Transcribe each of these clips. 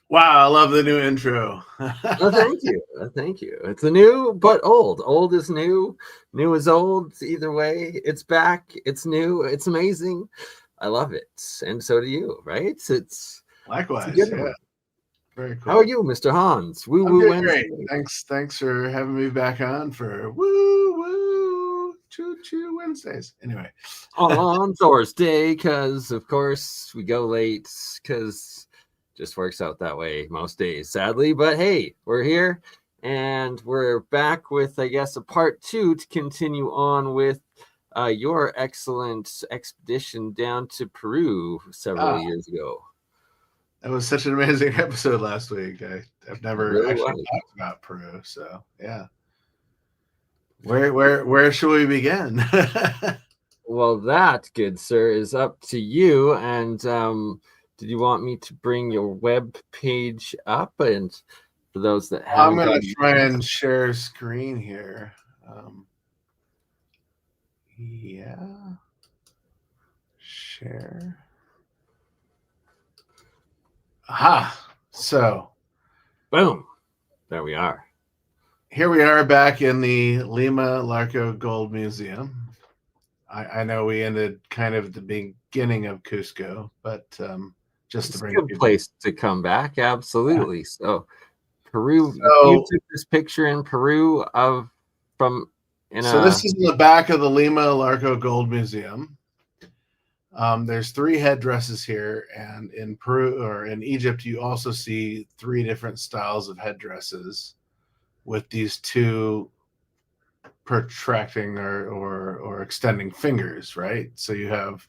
Wow, I love the new intro. Oh, thank you. Thank you. It's a new but old. Old is new. New is old. Either way, it's back. It's new. It's amazing. I love it. And so do you, right? It's Likewise. it's Yeah. Very cool. How are you, Mr. Hans? Woo woo Wednesday. Great. Thanks for having me back on for woo woo choo choo Wednesdays. Anyway. On Thursday, because of course we go late because just works out that way most days, sadly. But hey, we're here and we're back with, I guess, a part 2 to continue on with your excellent expedition down to Peru several years ago. It was such an amazing episode last week. I've never really talked about Peru, so yeah. Where should we begin? Well, that, good sir, is up to you. And did you want me to bring your web page up? And for those that haven't, I'm going to try and share screen here. Yeah. Share. Aha. So. Boom. There we are. Here we are back in the Lima Larco Gold Museum. I know we ended kind of at the beginning of Cusco, but just to bring a good place to come back. Absolutely. Yeah. So Peru, you took this picture in Peru so this is in the back of the Lima Larco Gold Museum. There's 3 headdresses here, and in Peru or in Egypt, you also see 3 different styles of headdresses with these 2 protracting or extending fingers, right? So you have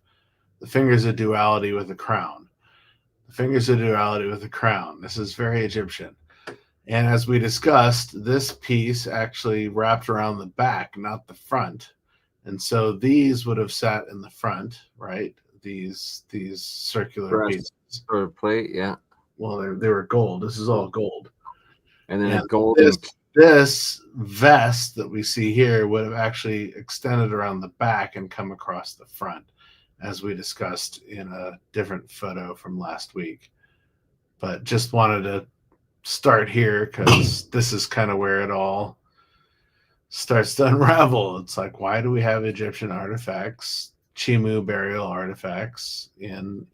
the fingers of duality with the crown. The fingers of duality with the crown. This is very Egyptian. And as we discussed, this piece actually wrapped around the back, not the front. And so these would have sat in the front, right? These circular pieces. Or plate, yeah. Well, they were gold. This is all gold. And then a golden. This vest that we see here would have actually extended around the back and come across the front, as we discussed in a different photo from last week. But just wanted to start here because this is kind of where it all starts to unravel. It's like, why do we have Egyptian artifacts, Chimu burial artifacts in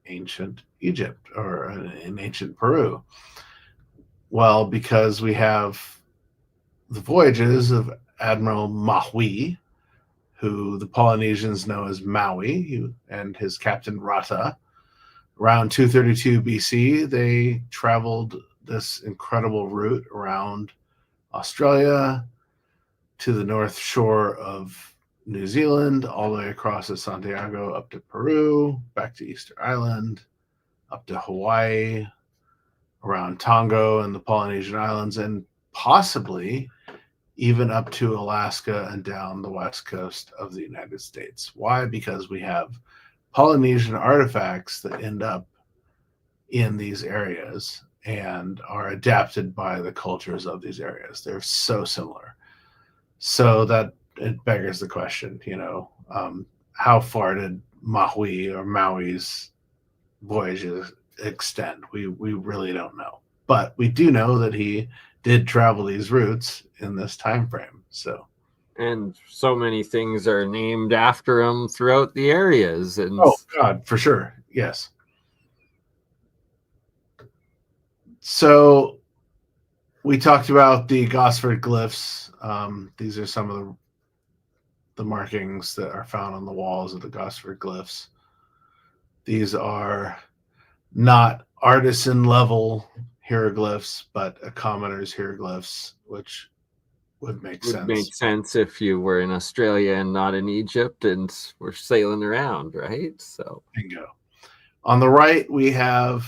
ancient Egypt or in ancient Peru? Well, because we have the voyages of Admiral Maui, who the Polynesians know as Maui, and his captain Rata. Around 232 BC, they traveled this incredible route around Australia to the north shore of New Zealand, all the way across to Santiago, up to Peru, back to Easter Island, up to Hawaii, around Tonga and the Polynesian Islands, and possibly even up to Alaska and down the west coast of the United States. Why? Because we have Polynesian artifacts that end up in these areas and are adapted by the cultures of these areas. They're so similar. So that it beggars the question, how far did Maui's voyages extend? We really don't know, but we do know that he did travel these routes in this time frame. And so many things are named after him throughout the areas. And oh God, for sure, yes. So we talked about the Gosford glyphs. These are some of the markings that are found on the walls of the Gosford glyphs. These are not artisan level hieroglyphs, but a commoner's hieroglyphs, which would make sense. Would make sense if you were in Australia and not in Egypt and we're sailing around, right? So bingo. On the right, we have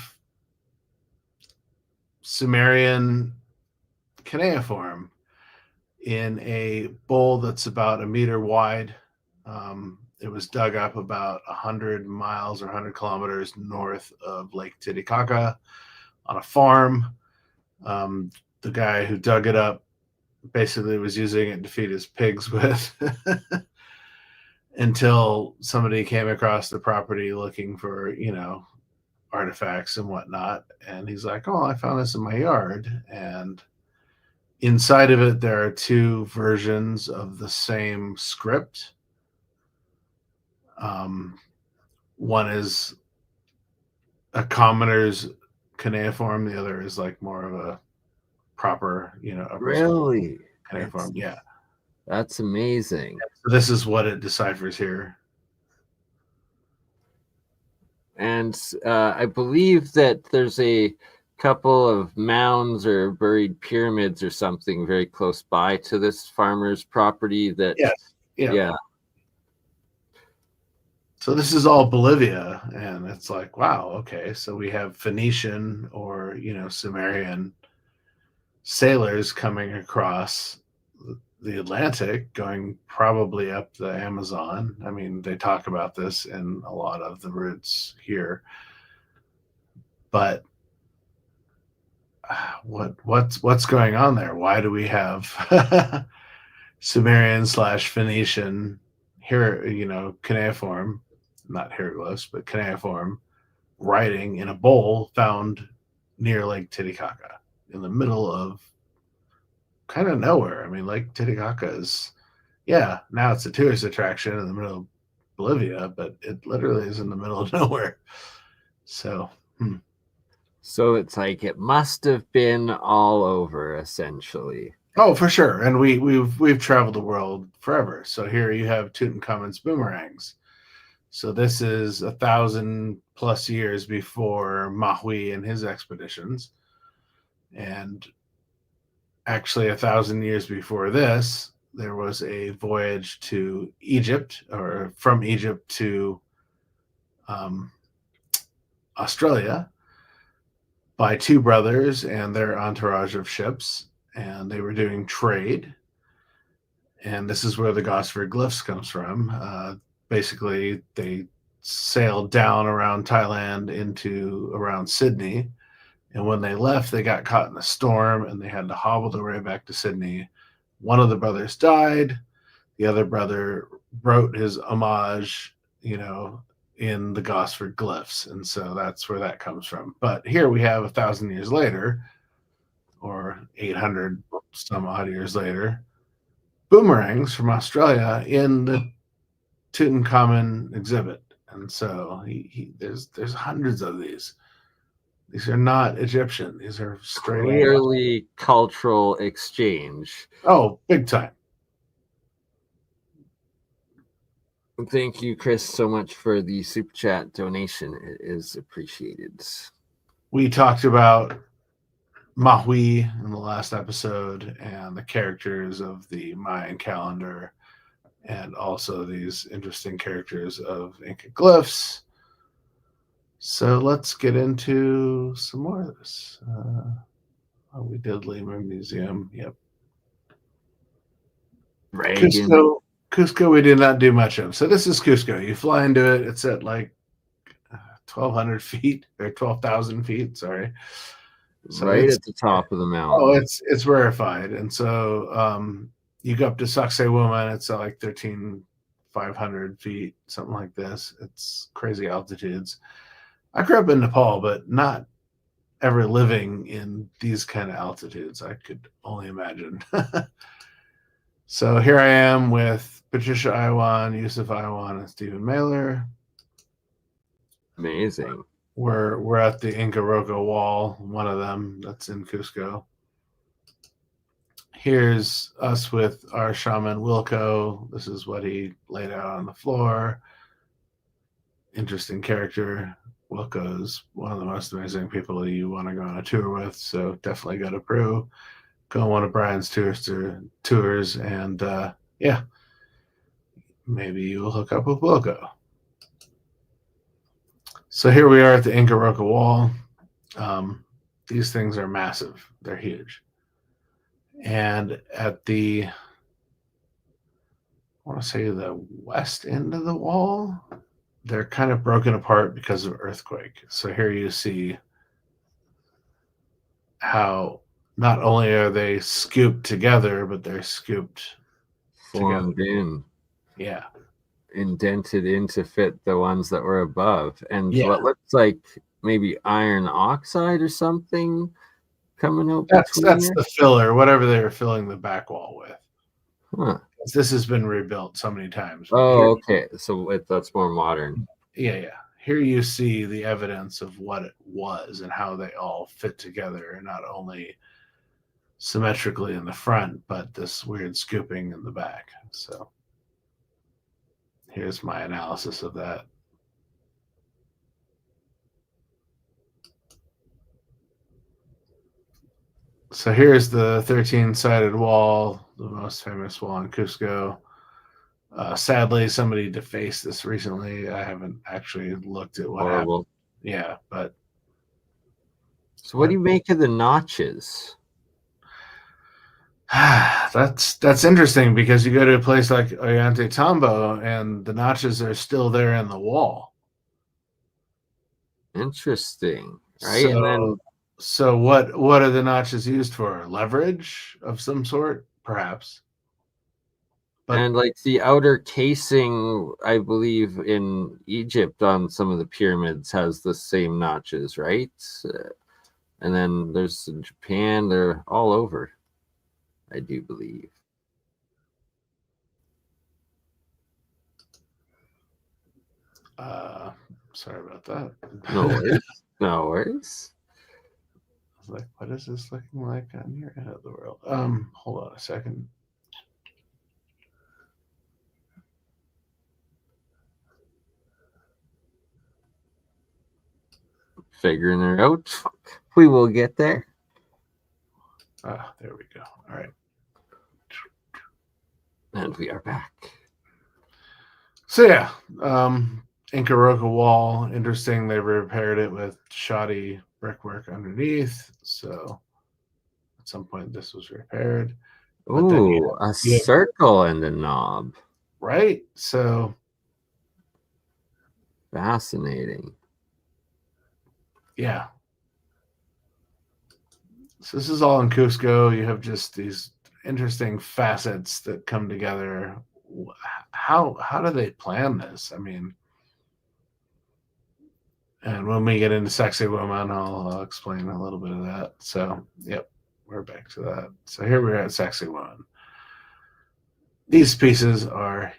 Sumerian cuneiform in a bowl that's about a meter wide. It was dug up about 100 miles or 100 kilometers north of Lake Titicaca on a farm. The guy who dug it up basically was using it to feed his pigs with until somebody came across the property looking for, artifacts and whatnot. And he's like, oh, I found this in my yard. And inside of it, there are two versions of the same script. One is a commoner's cuneiform. The other is like more of a proper, upper school cuneiform. Yeah. That's amazing. So this is what it deciphers here. And I believe that there's a couple of mounds or buried pyramids or something very close by to this farmer's property. That yeah. So this is all Bolivia, and it's like, wow, okay. So we have Phoenician or Sumerian sailors coming across the Atlantic, going probably up the Amazon. I mean, they talk about this in a lot of the routes here. But what's going on there? Why do we have Sumerian / Phoenician here, cuneiform, not hieroglyphs, but cuneiform writing in a bowl found near Lake Titicaca in the middle of kind of nowhere? I mean, Lake Titicaca is, now it's a tourist attraction in the middle of Bolivia, but it literally is in the middle of nowhere. So, So it's like it must have been all over, essentially. Oh, for sure. And we've traveled the world forever. So here you have Tutankhamun's boomerangs. So this is 1,000+ years before Maui and his expeditions. And actually 1,000 years before this, there was a voyage to Egypt, or from Egypt to Australia, by two brothers and their entourage of ships, and they were doing trade. And this is where the Gosford glyphs comes from. Basically, they sailed down around Thailand into around Sydney, and when they left, they got caught in a storm, and they had to hobble their way back to Sydney. One of the brothers died. The other brother wrote his homage, in the Gosford glyphs, and so that's where that comes from. But here we have 1,000 years later, or 800 some odd years later, boomerangs from Australia in the Tutankhamun exhibit. And so there's hundreds of these. These are not Egyptian. These are clearly cultural exchange. Oh, big time. Thank you, Chris, so much for the super chat donation. It is appreciated. We talked about Maui in the last episode and the characters of the Mayan calendar, and also these interesting characters of Inca glyphs. So let's get into some more of this. We did Lima Museum. Yep. Cusco, we did not do much of. So this is Cusco. You fly into it. It's at like 1,200 feet or 12,000 feet. Sorry. So right at the top of the mountain. Oh, it's rarefied. And so you go up to Sacsayhuaman. It's at like 13,500 feet, something like this. It's crazy altitudes. I grew up in Nepal, but not ever living in these kind of altitudes. I could only imagine. So here I am with Patricia Iwan, Yusuf Iwan, and Stephen Mailer. Amazing. We're at the Inca Roca Wall, one of them that's in Cusco. Here's us with our shaman Wilco. This is what he laid out on the floor. Interesting character. Wilco's one of the most amazing people you want to go on a tour with, so definitely go to Peru. Go on one of Brian's tours, and maybe you'll hook up with Wilco. So here we are at the Inca Roca Wall. These things are massive. They're huge. And at the, I want to say the west end of the wall, they're kind of broken apart because of earthquake. So here you see how not only are they scooped together, but they're scooped together. Formed in, Yeah. indented in to fit the ones that were above. And Yeah. what looks like maybe iron oxide or something coming out That's between there. the filler, whatever they were filling the back wall with. Huh. This has been rebuilt so many times. But Oh, here, okay. So that's more modern. yeah. Here you see the evidence of what it was and how they all fit together, and not only symmetrically in the front, but this weird scooping in the back. So here's my analysis of that. So here's the 13-sided wall, the most famous wall in Cusco. Sadly, somebody defaced this recently. I haven't actually looked at what happened. Horrible. Yeah, but So what do you make of the notches? that's interesting, because you go to a place like Ollantaytambo and the notches are still there in the wall. Interesting, right? And then So what are the notches used for? Leverage of some sort, perhaps. But and like the outer casing, I believe in Egypt on some of the pyramids has the same notches, right? And then there's in Japan, they're all over, I do believe. sorry about that. No worries. No worries. I was like, what is this looking like on your end of the world? Hold on a second. Figuring it out. We will get there. There we go. All right. And we are back. So yeah, Inca Roca wall. Interesting. They repaired it with shoddy brickwork underneath. So at some point this was repaired. But then Ooh, a circle and a knob. Right. So fascinating. Yeah. So this is all in Cusco. You have just these interesting facets that come together. How do they plan this? I mean, and when we get into Sexy Woman, I'll explain a little bit of that. So, yep, we're back to that. So here we're at Sexy Woman. These pieces are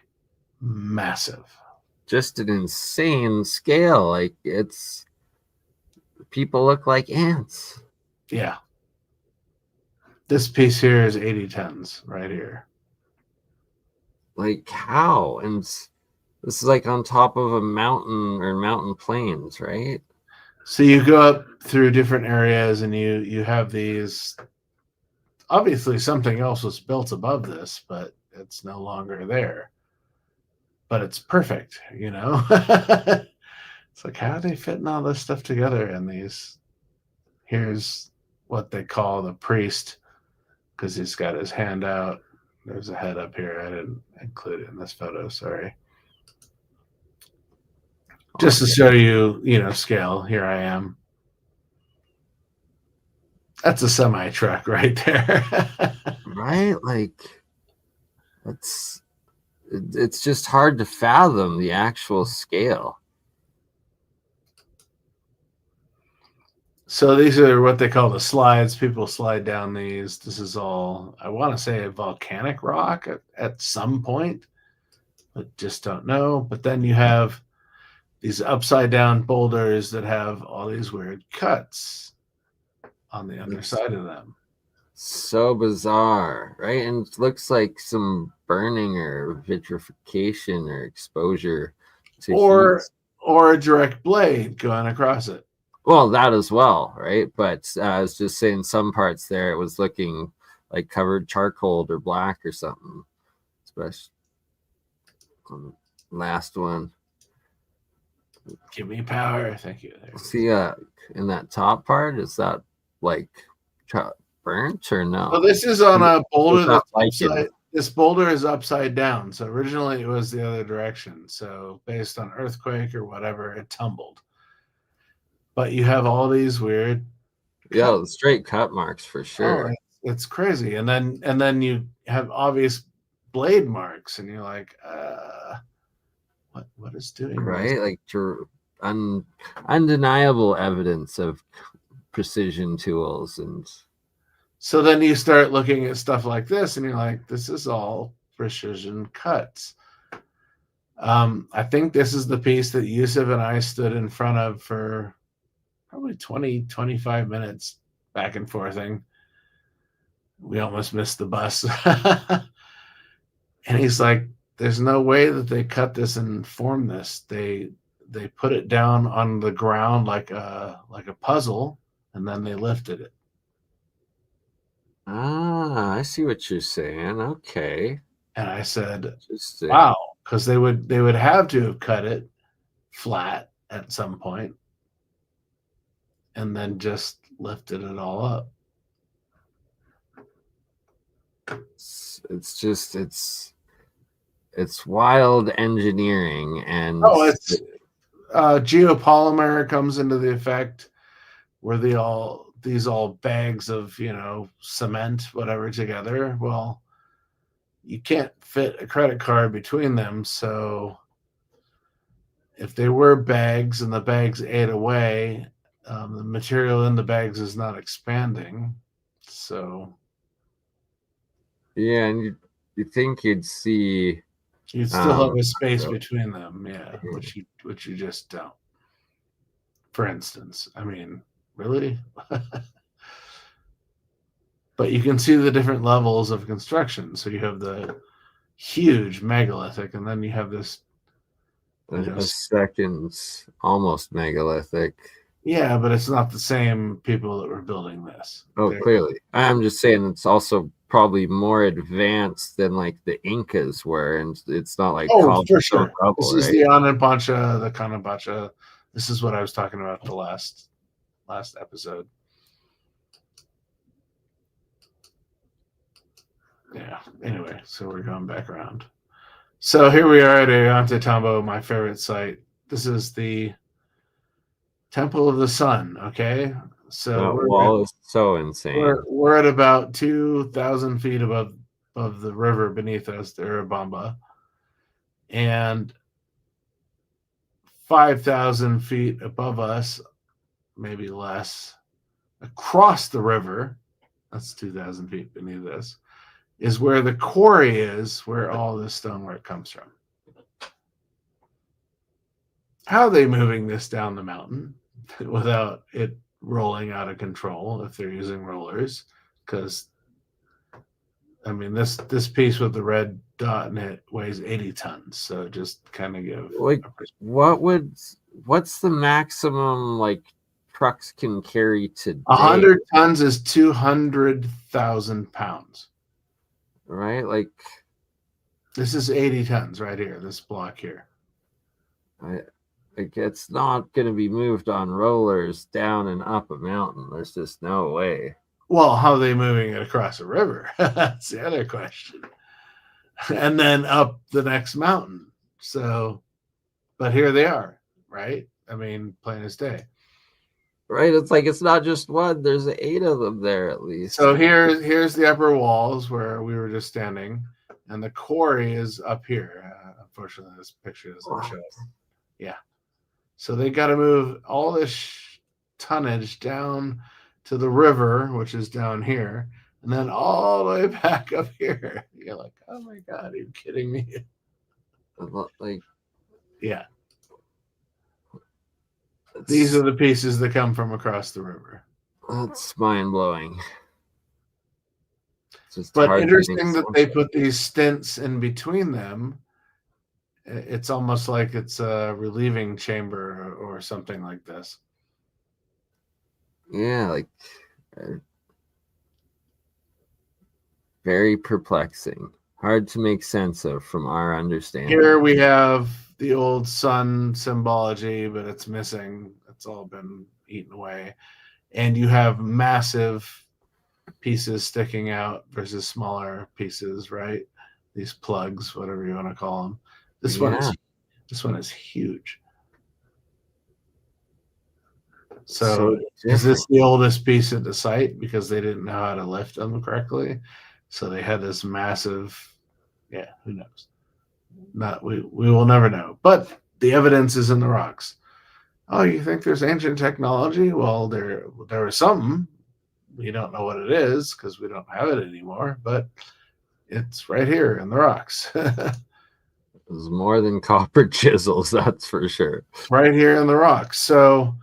massive. Just an insane scale. Like it's people look like ants. Yeah. This piece here is 80 tons right here. Like how? And this is like on top of a mountain or mountain plains, right? So you go up through different areas and you have these. Obviously something else was built above this, but it's no longer there. But it's perfect, you know? It's like, how are they fitting all this stuff together in these? Here's what they call the priest, because he's got his hand out. There's a head up here. I didn't include it in this photo, sorry. Just to show you, scale. Here I am. That's a semi truck right there. Right? Like it's just hard to fathom the actual scale. So these are what they call the slides. People slide down these. This is all, I want to say, a volcanic rock at some point, but just don't know. But then you have these upside down boulders that have all these weird cuts on the underside of them. So bizarre, right? And it looks like some burning or vitrification or exposure to or heat. Or a direct blade going across it. Well, that as well, right? But I was just saying some parts there it was looking like covered charcoal or black or something. Especially on the last one. Give me power. Thank you. See, in that top part, is that like burnt or no? So this is on a boulder that's lichen. this boulder is upside down. So originally it was the other direction. So based on earthquake or whatever, it tumbled. But you have all these weird Straight cut marks for sure. It's crazy. And then you have obvious blade marks, and you're like, what is doing right? Like undeniable evidence of precision tools. And so then you start looking at stuff like this, and you're like, this is all precision cuts. I think this is the piece that Yusuf and I stood in front of for probably 20-25 minutes back and forthing. We almost missed the bus. And he's like, there's no way that they cut this and form this. They put it down on the ground like a puzzle, and then they lifted it. I see what you're saying. Okay. And I said, wow, because they would have to have cut it flat at some point and then just lifted it all up. It's wild engineering, and it's geopolymer comes into the effect where these all bags of cement, whatever, together. Well, you can't fit a credit card between them, so if they were bags and the bags ate away, the material in the bags is not expanding. So yeah, and you think you'd see. You'd still have a space between them, yeah, which you just don't. For instance, I mean, really? But you can see the different levels of construction. So you have the huge megalithic, and then you have this a second, almost megalithic. Yeah, but it's not the same people that were building this. Clearly. I'm just saying it's also probably more advanced than like the Incas were, and it's not like for sure. This is the Anapancha, the Canabacha. This is what I was talking about the last episode. Yeah. Anyway, so we're going back around. So here we are at Ollantaytambo, my favorite site. This is the Temple of the Sun. Okay, so that wall is so insane. We're at about 2,000 feet above the river beneath us, the Urubamba, and 5,000 feet above us, maybe less, across the river. That's 2,000 feet beneath us. Is where the quarry is, where all this stonework comes from. How are they moving this down the mountain without it rolling out of control if they're using rollers? Because, I mean, this piece with the red dot in it weighs 80 tons. So just kind of give... Like, what's the maximum, like, trucks can carry today? 100 tons is 200,000 pounds. Right? Like, this is 80 tons right here, this block here. Like, it's not going to be moved on rollers down and up a mountain. There's just no way. Well, how are they moving it across a river? That's the other question. And then up the next mountain. So, but here they are, right? I mean, plain as day. Right, it's like it's not just one. There's 8 of them there at least. So here's the upper walls where we were just standing, and the quarry is up here. Unfortunately, this picture doesn't show it. Yeah. So they got to move all this tonnage down to the river, which is down here, and then all the way back up here. You're like, oh my God, are you kidding me? Like, yeah. These are the pieces that come from across the river. That's mind-blowing. But interesting that they put these stints in between them. It's almost like it's a relieving chamber or something like this. Yeah, like very perplexing. Hard to make sense of from our understanding. Here we have the old sun symbology, but it's missing. It's all been eaten away. And you have massive pieces sticking out versus smaller pieces, right? These plugs, whatever you want to call them. This one is huge. So is this the oldest piece at the site because they didn't know how to lift them correctly? So they had this massive, who knows? We will never know. But the evidence is in the rocks. Oh, you think there's ancient technology? Well, there was something. We don't know what it is because we don't have it anymore, but it's right here in the rocks. It's more than copper chisels, that's for sure. Right here in the rocks. So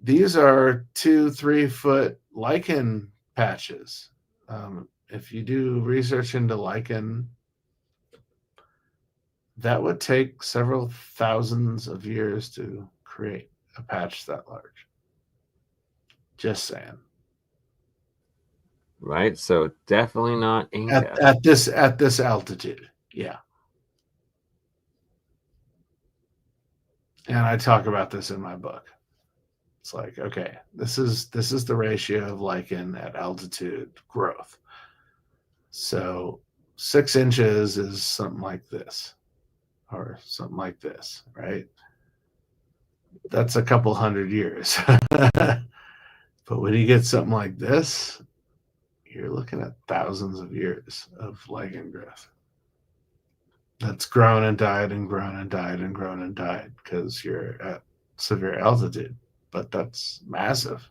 these are 2-3 foot lichen patches. If you do research into lichen, that would take several thousands of years to create a patch that large. Just saying. Right, so definitely not Inca. At this altitude, yeah. And I talk about this in my book. It's like, okay, this is the ratio of lichen at altitude growth. So 6 inches is something like this, or something like this, right? That's a couple hundred years. But when you get something like this, you're looking at thousands of years of lichen growth. That's grown and died and grown and died and grown and died because you're at severe altitude. But that's massive.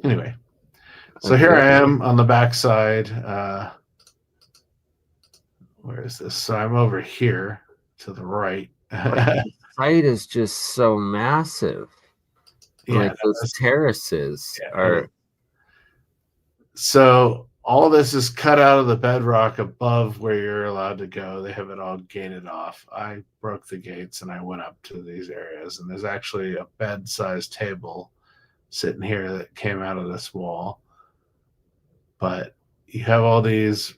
Anyway, so here I am on the backside. Where is this? So I'm over here to the right. The site is just so massive. Like those terraces are. So all this is cut out of the bedrock above where you're allowed to go. They have it all gated off. I broke the gates and I went up to these areas. And there's actually a bed-sized table sitting here that came out of this wall. But you have all these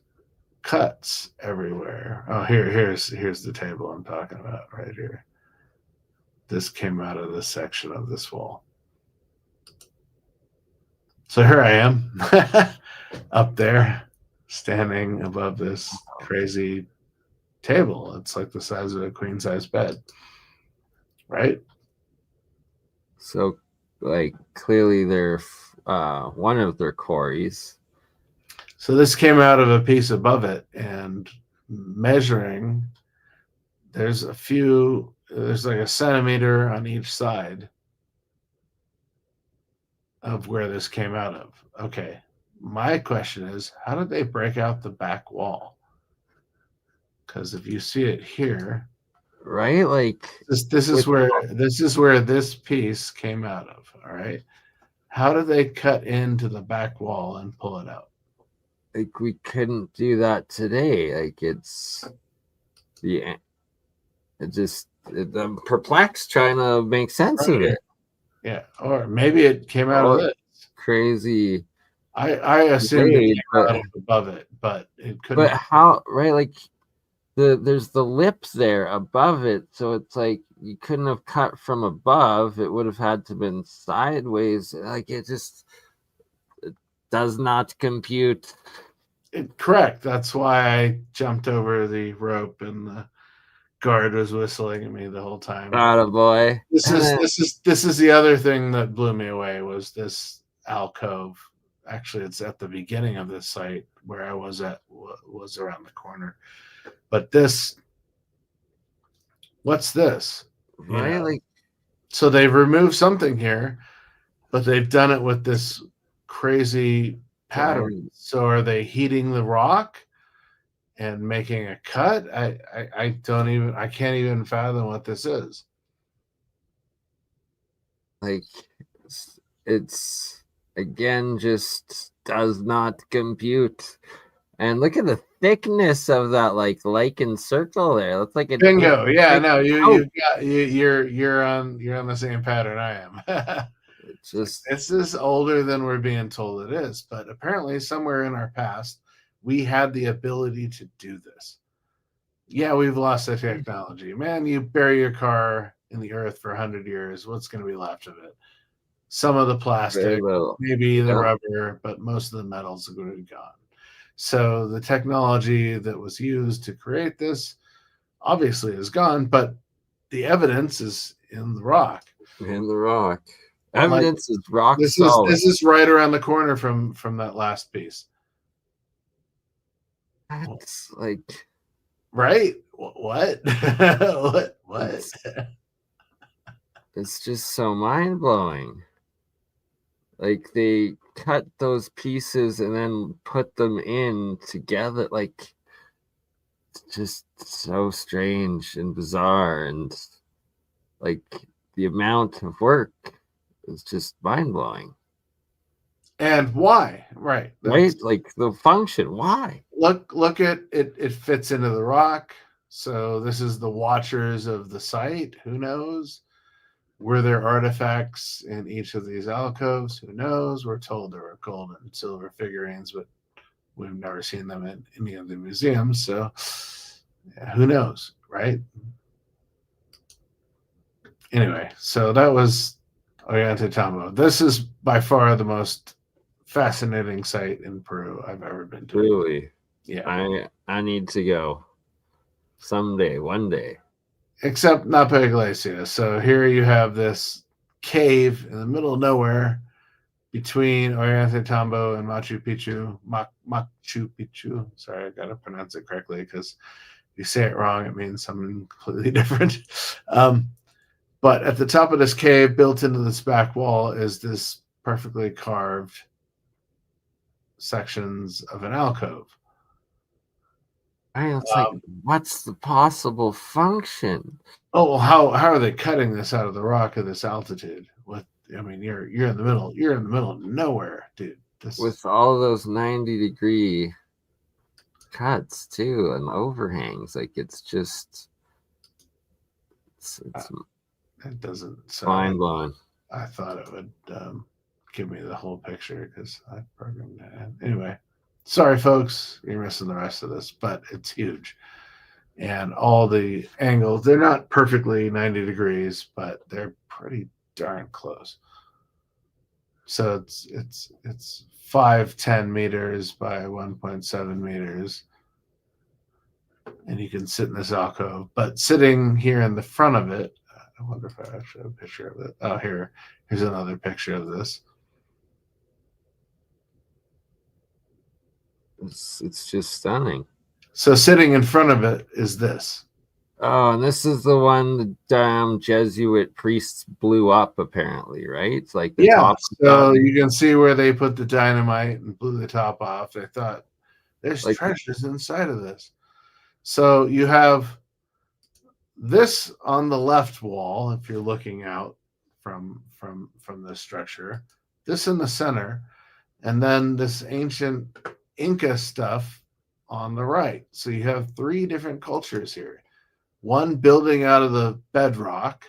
cuts everywhere. Oh, here's the table I'm talking about right here. This came out of this section of this wall. So here I am up there standing above this crazy table. It's like the size of a queen size bed, right? So like clearly they're one of their quarries. So this came out of a piece above it, and measuring, there's like a centimeter on each side of where this came out of. Okay. My question is, how did they break out the back wall? Because if you see it here, right, like this is where this piece came out of. All right. How did they cut into the back wall and pull it out? Like we couldn't do that today. Like I'm perplexed trying to make sense of it. Yeah, or maybe it came out of this crazy. I assumed it came out of above it, but it couldn't. But how? Right, like there's the lip there above it, so it's like you couldn't have cut from above. It would have had to been sideways. Like it does not compute. Correct. That's why I jumped over the rope and the guard was whistling at me the whole time. Attaboy. This is the other thing that blew me away was this alcove. Actually, it's at the beginning of this site where I was around the corner. But what's this? Right? So they've removed something here, but they've done it with this crazy pattern. So are they heating the rock and making a cut? I can't even fathom what this is. Like it's again just does not compute. And look at the thickness of that lichen circle there. Looks like a bingo. Yeah, no, you're on the same pattern I am. This is older than we're being told it is, but apparently somewhere in our past we had the ability to do this. Yeah, we've lost the technology. Man, you bury your car in the earth for 100 years, what's going to be left of it? some of the Very plastic, little. maybe the Yeah. rubber, but most of the metals are going to be gone. So the technology that was used to create this obviously is gone, but the evidence is in the rock. In the rock. Like Evidence is rock this solid. is right around the corner from that last piece. That's like Right? What? What? it's just so mind blowing. Like they cut those pieces and then put them in together. Like it's just so strange and bizarre, and like the amount of work is just mind blowing. And why? Right. Right? Like the function. Why? Look at it. It fits into the rock. So this is the watchers of the site. Who knows? Were there artifacts in each of these alcoves? Who knows? We're told there were gold and silver figurines, but we've never seen them in any of the museums. So yeah, who knows, right? Anyway, so that was Ollantaytambo. This is by far the most fascinating site in Peru I've ever been to. Really? Yeah. I need to go someday, one day. Except Napa Iglesia. So here you have this cave in the middle of nowhere between Ollantaytambo and Machu Picchu. Machu Picchu. Sorry, I got to pronounce it correctly because if you say it wrong, it means something completely different. But at the top of this cave, built into this back wall, is this perfectly carved sections of an alcove. It's like, what's the possible function? Oh, well, how are they cutting this out of the rock at this altitude? I mean, you're in the middle. You're in the middle of nowhere, dude. With all those 90-degree cuts too and overhangs, like it's just it doesn't mind blowing. I thought it would give me the whole picture because I programmed it. Anyway, sorry, folks, you're missing the rest of this, but it's huge. And all the angles, they're not perfectly 90 degrees, but they're pretty darn close. So it's 5-10 meters by 1.7 meters. And you can sit in this alcove. But sitting here in the front of it, I wonder if I actually have a picture of it. Oh, here's another picture of this. It's just stunning. So sitting in front of it is this. Oh, and this is the one the damn Jesuit priests blew up, apparently, right? It's like the top. So you can see where they put the dynamite and blew the top off. They thought there's like treasures inside of this. So you have this on the left wall, if you're looking out from this structure, this in the center, and then this ancient Inca stuff on the right. So you have three different cultures here. One building out of the bedrock,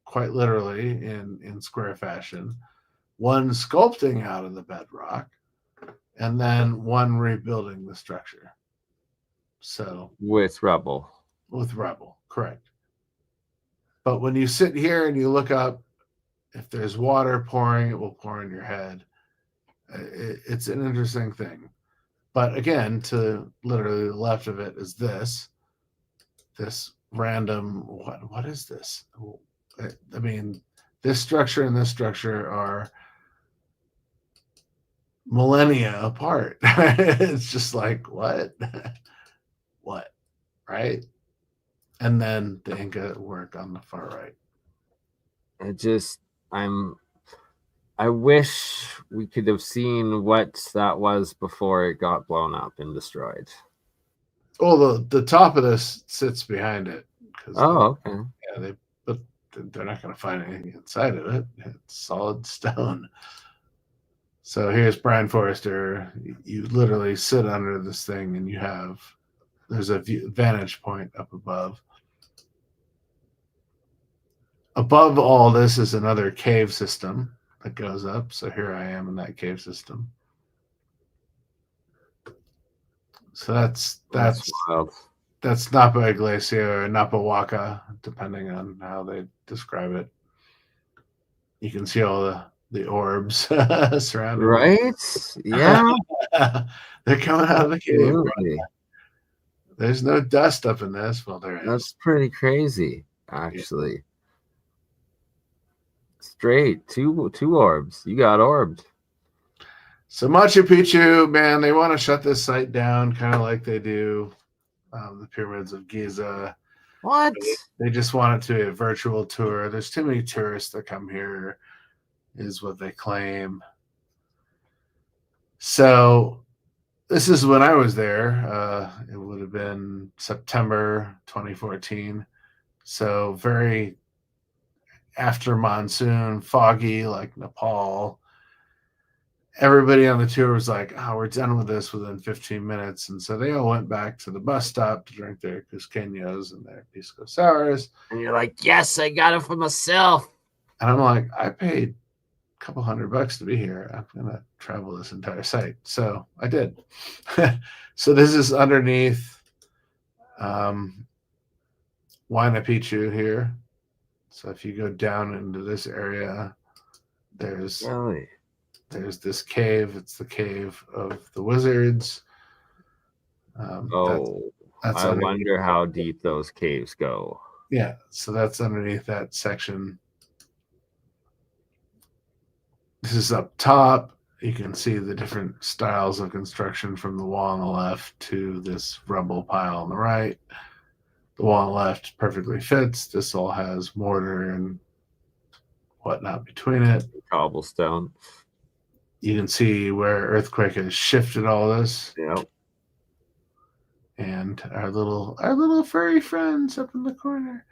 quite literally in square fashion, one sculpting out of the bedrock, and then one rebuilding the structure. So with rubble, correct. But when you sit here and you look up, if there's water pouring, it will pour in your head. It's an interesting thing. But again, to literally the left of it is this random, what is this? I mean, this structure and this structure are millennia apart. It's just like, what? What? Right? And then the Inca work on the far right. I wish we could have seen what that was before it got blown up and destroyed. Well, the top of this sits behind it. Okay. Yeah, but they're not going to find anything inside of it. It's solid stone. So here's Brian Forrester. You literally sit under this thing, and there's a vantage point up above. Above all this is another cave system that goes up. So here I am in that cave system. So that's wild. That's Napa Iglesia or Napa Waka, depending on how they describe it. You can see all the orbs surrounding Right? them. Yeah, They're coming out of the cave. absolutely. There's no dust up in this. Well, there That's is. pretty crazy, Yeah. actually. Straight two orbs. You got orbed. So Machu Picchu, man, they want to shut this site down, kind of like they do the pyramids of Giza. What? They just want it to be a virtual tour. There's too many tourists that come here, is what they claim. So this is when I was there. It would have been September 2014. So very after monsoon, foggy like Nepal. Everybody on the tour was like, "Oh, we're done with this within 15 minutes," and so they all went back to the bus stop to drink their cusqueños and their pisco sours. And you're like, yes, I got it for myself. And I'm like, I paid a couple $100 to be here. I'm gonna travel this entire site, so I did. So this is underneath Huayna Picchu here. So if you go down into this area, there's Really? this cave. It's the cave of the wizards. That's I underneath. wonder how deep those caves go. Yeah, so that's underneath that section. This is up top. You can see the different styles of construction from the wall on the left to this rubble pile on the right. The wall on the left perfectly fits. This all has mortar and whatnot between it. Cobblestone. You can see where earthquake has shifted all this. Yep. And our little furry friends up in the corner.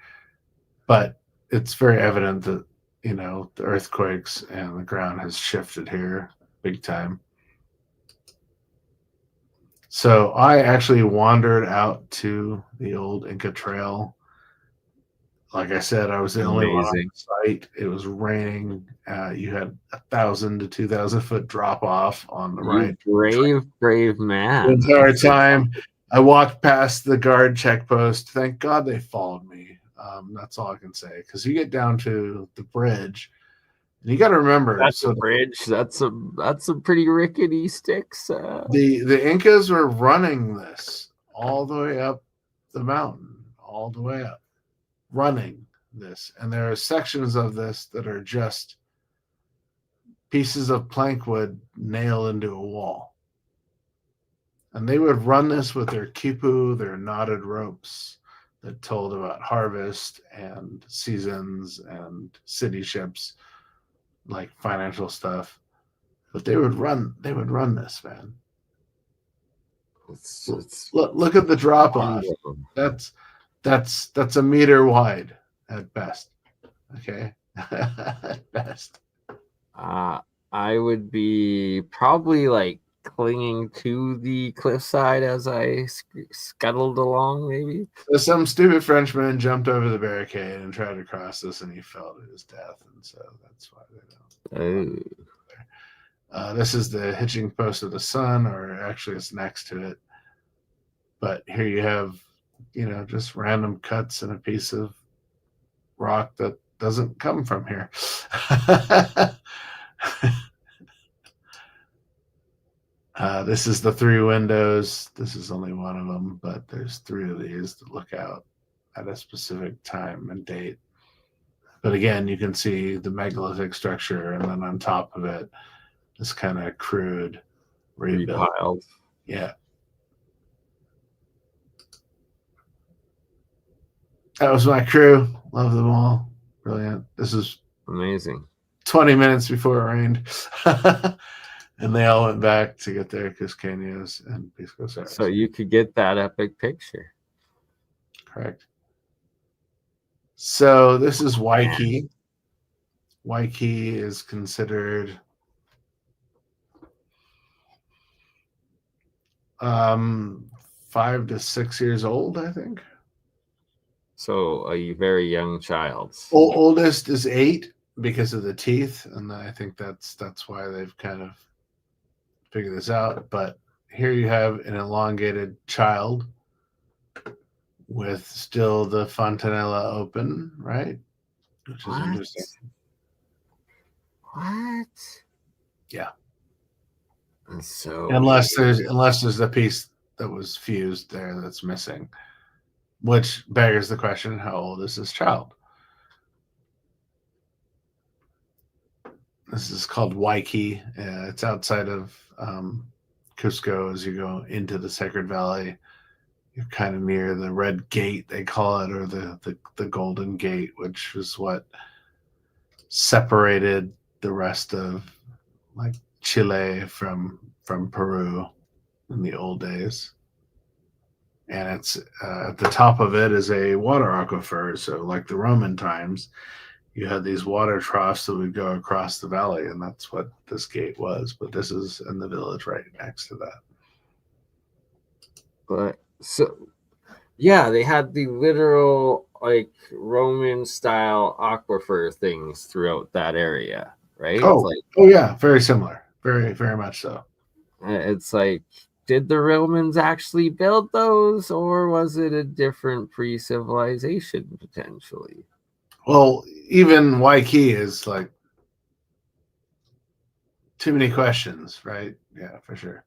But it's very evident that, you know, the earthquakes and the ground has shifted here big time. So I actually wandered out to the old Inca Trail. Like I said, I was the only one on the site. It was raining. You had 1,000 to 2,000 foot drop off on the right. Brave man. The entire time I walked past the guard check post. Thank God they followed me. That's all I can say. Because you get down to the bridge, and you got to remember that's a bridge. That's some pretty rickety sticks. The Incas were running this all the way up the mountain, all the way up, running this, and there are sections of this that are just pieces of plank wood nailed into a wall. And they would run this with their quipu, their knotted ropes that told about harvest and seasons and city ships, like financial stuff. But they would run this, man. Look at the drop off. That's a meter wide at best. Okay. At best. I would be probably like clinging to the cliffside as I scuttled along, maybe. So some stupid Frenchman jumped over the barricade and tried to cross this, and he fell to his death, and so that's why they don't. This is the hitching post of the sun, or actually it's next to it. But here you have, you know, just random cuts in a piece of rock that doesn't come from here. This is the 3 windows. This is only one of them, but there's 3 of these that look out at a specific time and date. But again, you can see the megalithic structure, and then on top of it, this kind of crude rebuild. Yeah. That was my crew. Love them all. Brilliant. This is amazing. 20 minutes before it rained. And they all went back to get their cusqueños and pisco sours. So you could get that epic picture. Correct. So this is Waikiki. Waikiki is considered 5 to 6 years old, I think. So a very young child. Oldest is 8 because of the teeth, and I think that's why they've kind of figured this out. But here you have an elongated child with still the fontanella open, right? Which is interesting. What? Yeah. That's so Unless weird. there's a piece that was fused there that's missing, which beggars the question: how old is this child? This is called Waikiki. It's outside of Cusco as you go into the Sacred Valley. You're kind of near the Red Gate, they call it, or the Golden Gate, which is what separated the rest of like Chile from Peru in the old days. And it's at the top of it is a water aquifer. So, like the Roman times, you had these water troughs that would go across the valley, and that's what this gate was. But this is in the village right next to that. But so yeah, they had the literal like Roman style aquifer things throughout that area, right? Oh, yeah, very similar, very much so. It's like, did the Romans actually build those, or was it a different pre-civilization potentially? Well, even Waikiki is like too many questions, right? Yeah, for sure.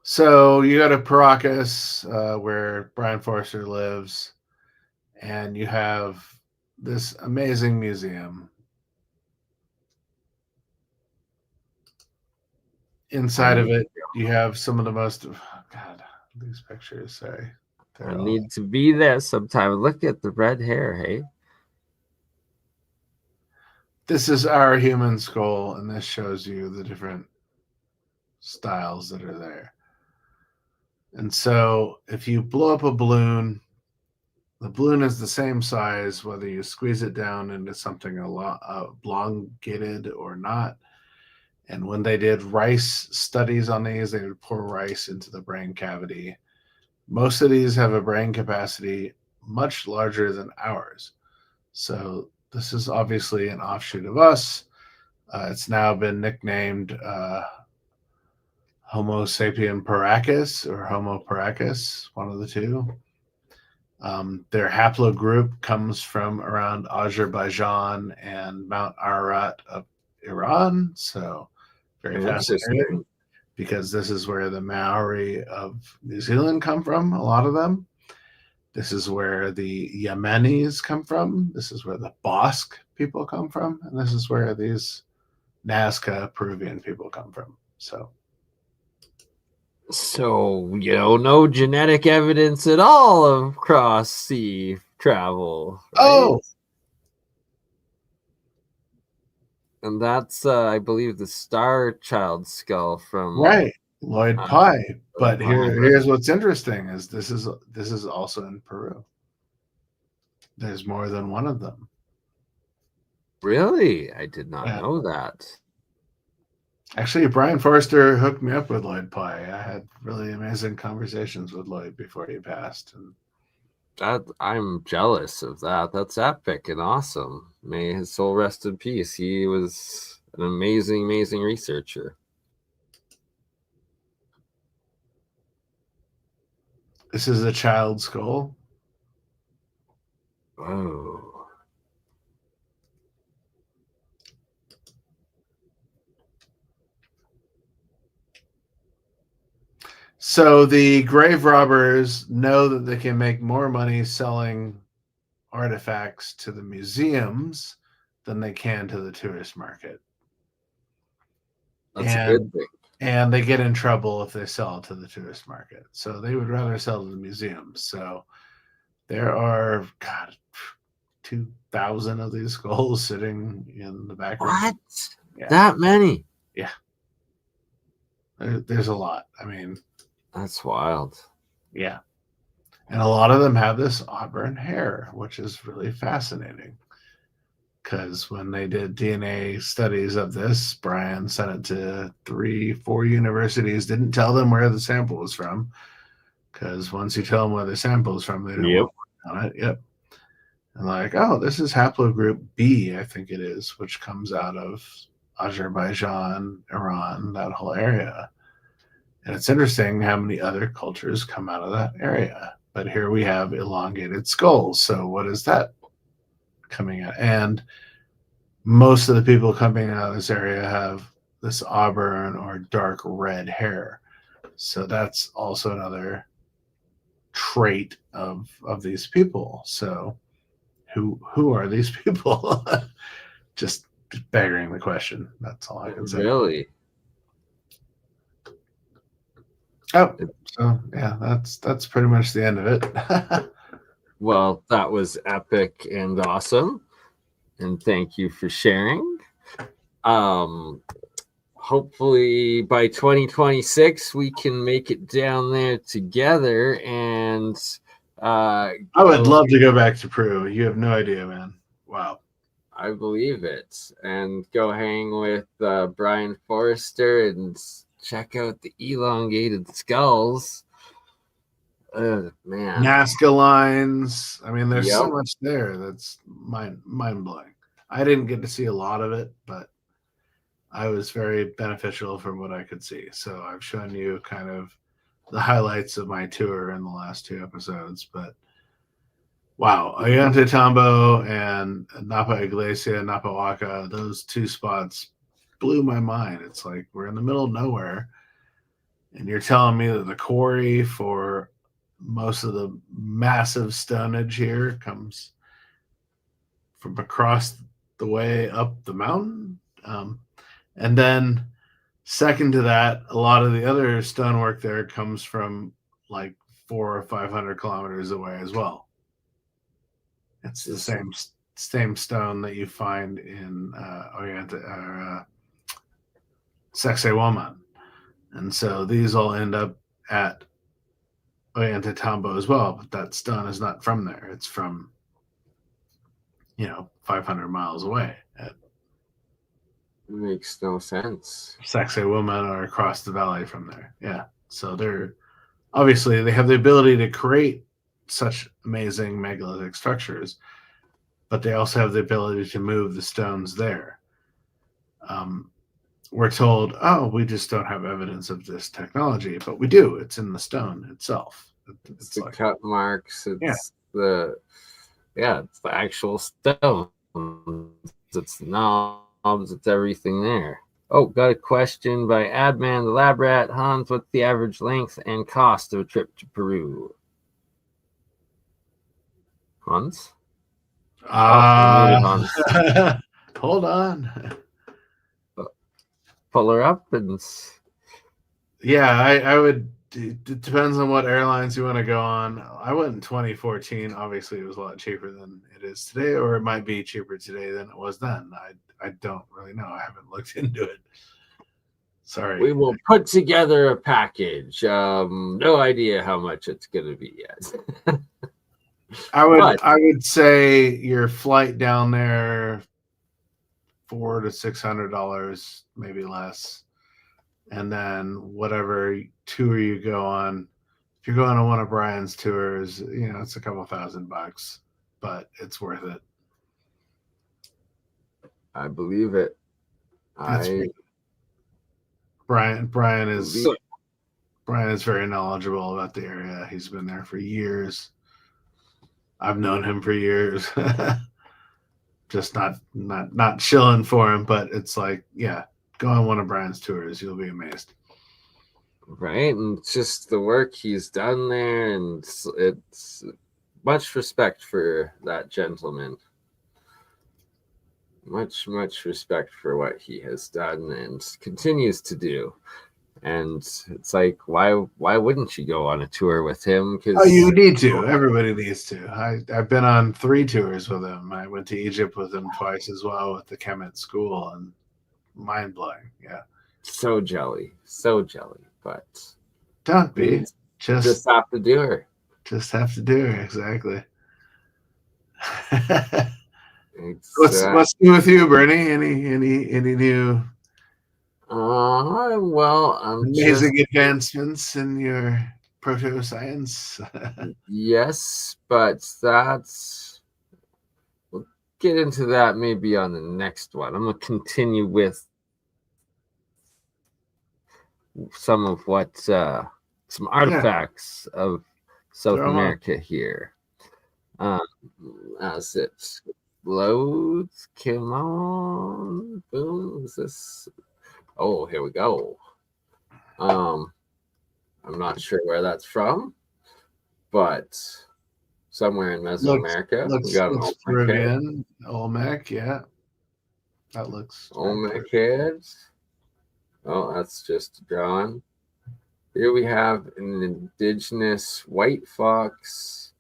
So you go to Paracas, where Brian Forster lives, and you have this amazing museum. Inside of it, you have some of the most. Oh God, these pictures. Sorry, I need to be there sometime. Look at the red hair, hey? This is our human skull, and this shows you the different styles that are there. And so, if you blow up a balloon, the balloon is the same size whether you squeeze it down into something elongated or not. And when they did rice studies on these, they would pour rice into the brain cavity. Most of these have a brain capacity much larger than ours. So this is obviously an offshoot of us. It's now been nicknamed Homo sapien paracus or Homo paracus, one of the two. Their haplogroup comes from around Azerbaijan and Mount Ararat of Iran. So very fascinating because this is where the Maori of New Zealand come from, a lot of them. This is where the Yemenis come from. This is where the Basque people come from. And this is where these Nazca Peruvian people come from. So, no genetic evidence at all of cross-sea travel, right? Oh! And that's, I believe, the Star Child skull from Right, Lloyd Pye. But here's what's interesting: is this is also in Peru. There's more than one of them. Really? I did not know that. Actually, Brian Forster hooked me up with Lloyd Pye. I had really amazing conversations with Lloyd before he passed. And I'm jealous of that. That's epic and awesome. May his soul rest in peace. He was an amazing, amazing researcher. This is a child skull. Whoa. So the grave robbers know that they can make more money selling artifacts to the museums than they can to the tourist market. That's a good thing. And they get in trouble if they sell it to the tourist market. So they would rather sell to the museums. So there are, 2,000 of these skulls sitting in the background. What? Yeah. That many? Yeah. There's a lot. I mean, that's wild. Yeah. And a lot of them have this auburn hair, which is really fascinating. Because when they did DNA studies of this, Brian sent it to 3-4 universities, didn't tell them where the sample was from. Because once you tell them where the sample is from, they don't want to work on it. Yep. And like, oh, this is haplogroup B, I think it is, which comes out of Azerbaijan, Iran, that whole area. And it's interesting how many other cultures come out of that area. But here we have elongated skulls. So what is that coming at? And most of the people coming out of this area have this auburn or dark red hair. So that's also another trait of these people. So who are these people? just begging the question. That's all I can say. Really? Oh, so yeah, that's pretty much the end of it. Well, that was epic and awesome. And thank you for sharing. Hopefully by 2026 we can make it down there together, and I would love to go back to Peru. You have no idea, man. Wow. I believe it. And go hang with Brian Forrester and check out the elongated skulls. Man. Nazca lines. I mean, there's so much there that's mind blowing. I didn't get to see a lot of it, but I was very beneficial from what I could see. So I've shown you kind of the highlights of my tour in the last 2 episodes. But wow, Ollantaytambo and Napa Iglesia, Napa Waka, those 2 spots blew my mind. It's like we're in the middle of nowhere, and you're telling me that the quarry for most of the massive stonage here comes from across the way up the mountain. And then second to that, a lot of the other stonework there comes from like 400 or 500 kilometers away as well. It's the same stone that you find in Sacsayhuaman. And so these all end up at Ollantaytambo as well, but that stone is not from there. It's from, 500 miles away. It makes no sense. Sacsayhuaman or across the valley from there. Yeah. So they're obviously they have the ability to create such amazing megalithic structures, but they also have the ability to move the stones there. We're told, oh, we just don't have evidence of this technology, but we do. It's in the stone itself. It's the like, cut marks. It's it's the actual stone. It's the knobs. It's everything there. Oh, got a question by Adman the Lab Rat. Hans, what's the average length and cost of a trip to Peru? Hans? Hans. Hold on. Pull her up and... Yeah, I would... It depends on what airlines you want to go on. I went in 2014. Obviously, it was a lot cheaper than it is today, or it might be cheaper today than it was then. I don't really know. I haven't looked into it. Sorry. We will put together a package. No idea how much it's going to be yet. I would say your flight down there, $400 to $600, maybe less. And then whatever tour you go on, if you're going on one of Brian's tours, it's a couple $1,000, but it's worth it. I believe it. Brian is very knowledgeable about the area. He's been there for years. I've known him for years. Just not chilling for him, but it's like, yeah, go on one of Brian's tours. You'll be amazed. Right. And just the work he's done there. And it's much respect for that gentleman. Much respect for what he has done and continues to do. And it's like, why wouldn't you go on a tour with him? Oh, you need to. Everybody needs to. I've been on 3 tours with him. I went to Egypt with him twice as well with the Kemet school, and mind blowing. Yeah. So jelly, but don't be. Just have to do her. Just have to do her, exactly. What's new with you, Bernie? Any new? Well, amazing advancements in your proto-science. Yes, but we'll get into that maybe on the next one. I'm gonna continue with some of what some artifacts of South America here. As it's loads. Come on. Boom. Is this? Oh, here we go. I'm not sure where that's from, but somewhere in Mesoamerica. We got an Looks Olmec head. Peruvian. Olmec, yeah. That looks Olmec heads. Oh, that's just drawn. Here we have an indigenous white fox.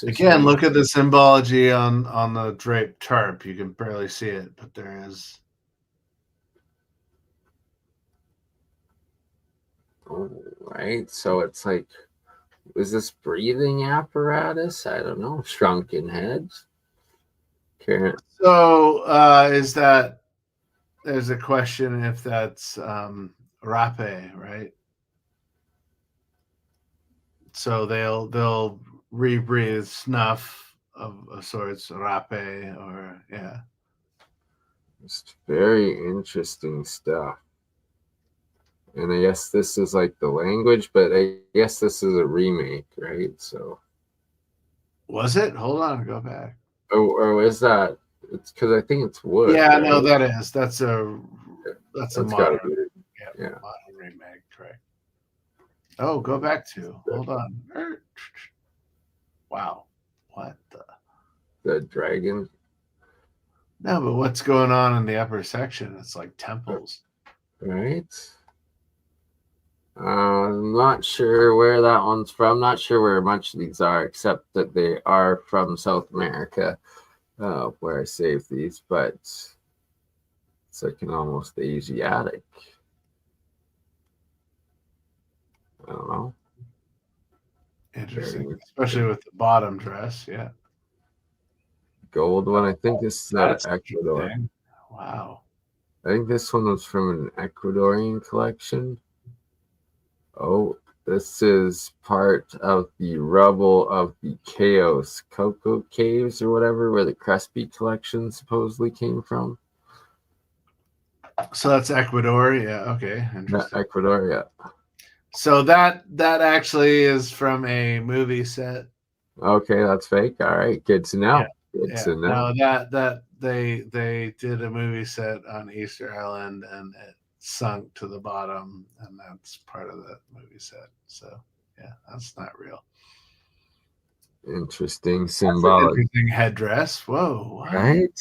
Again, look at the symbology on the draped tarp. You can barely see it, but there is. Oh, right. So it's like, is this breathing apparatus? I don't know. Shrunken heads. So is that? There's a question if that's rape, right? So they'll rebreathe snuff of sorts, rape, or yeah. It's very interesting stuff. And I guess this is like the language, but I guess this is a remake, right? So was it? Hold on, go back. Or is that? It's because I think it's wood. Yeah, right? no, that's a modern, yeah, modern remake, correct? Oh, go back to. Hold on. Wow, what the dragon? No, but what's going on in the upper section? It's like temples, right? I'm not sure where that one's from. Not sure where much of these are, except that they are from South America, where I saved these. But it's like an almost Asiatic. I don't know. Interesting, especially with the bottom dress. Yeah, gold one. I think this is out of Ecuador. Wow. I think this one was from an Ecuadorian collection. Oh, this is part of the rubble of the Chaos Cocoa Caves or whatever, where the Crespi collection supposedly came from. So that's Ecuador, yeah. Okay, interesting. Ecuador, yeah. So that actually is from a movie set. Okay, that's fake. All right, good to know. Yeah. Good to know. No, that they did a movie set on Easter Island and it sunk to the bottom, and that's part of the movie set. So yeah, that's not real. Interesting symbolic. Interesting headdress. Whoa, what? Right?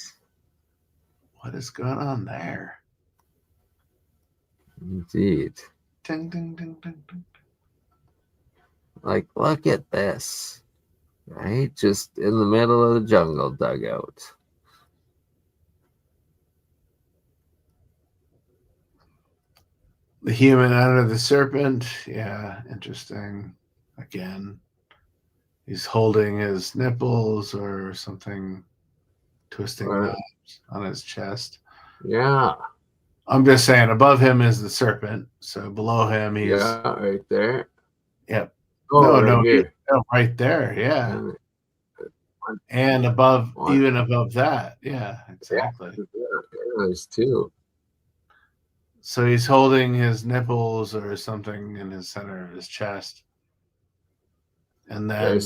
What is going on there? Indeed. Ding, ding, ding, ding, ding. Like, look at this. Right? Just in the middle of the jungle dugout. The human under the serpent. Yeah, interesting. Again, he's holding his nipples or something, twisting knobs on his chest. Yeah. I'm just saying, above him is the serpent. So below him, he's right there. Yep. Oh, here. Right there. Yeah. And above, even above that. Yeah, exactly. Yeah, there's two. So he's holding his nipples or something in his center of his chest. And then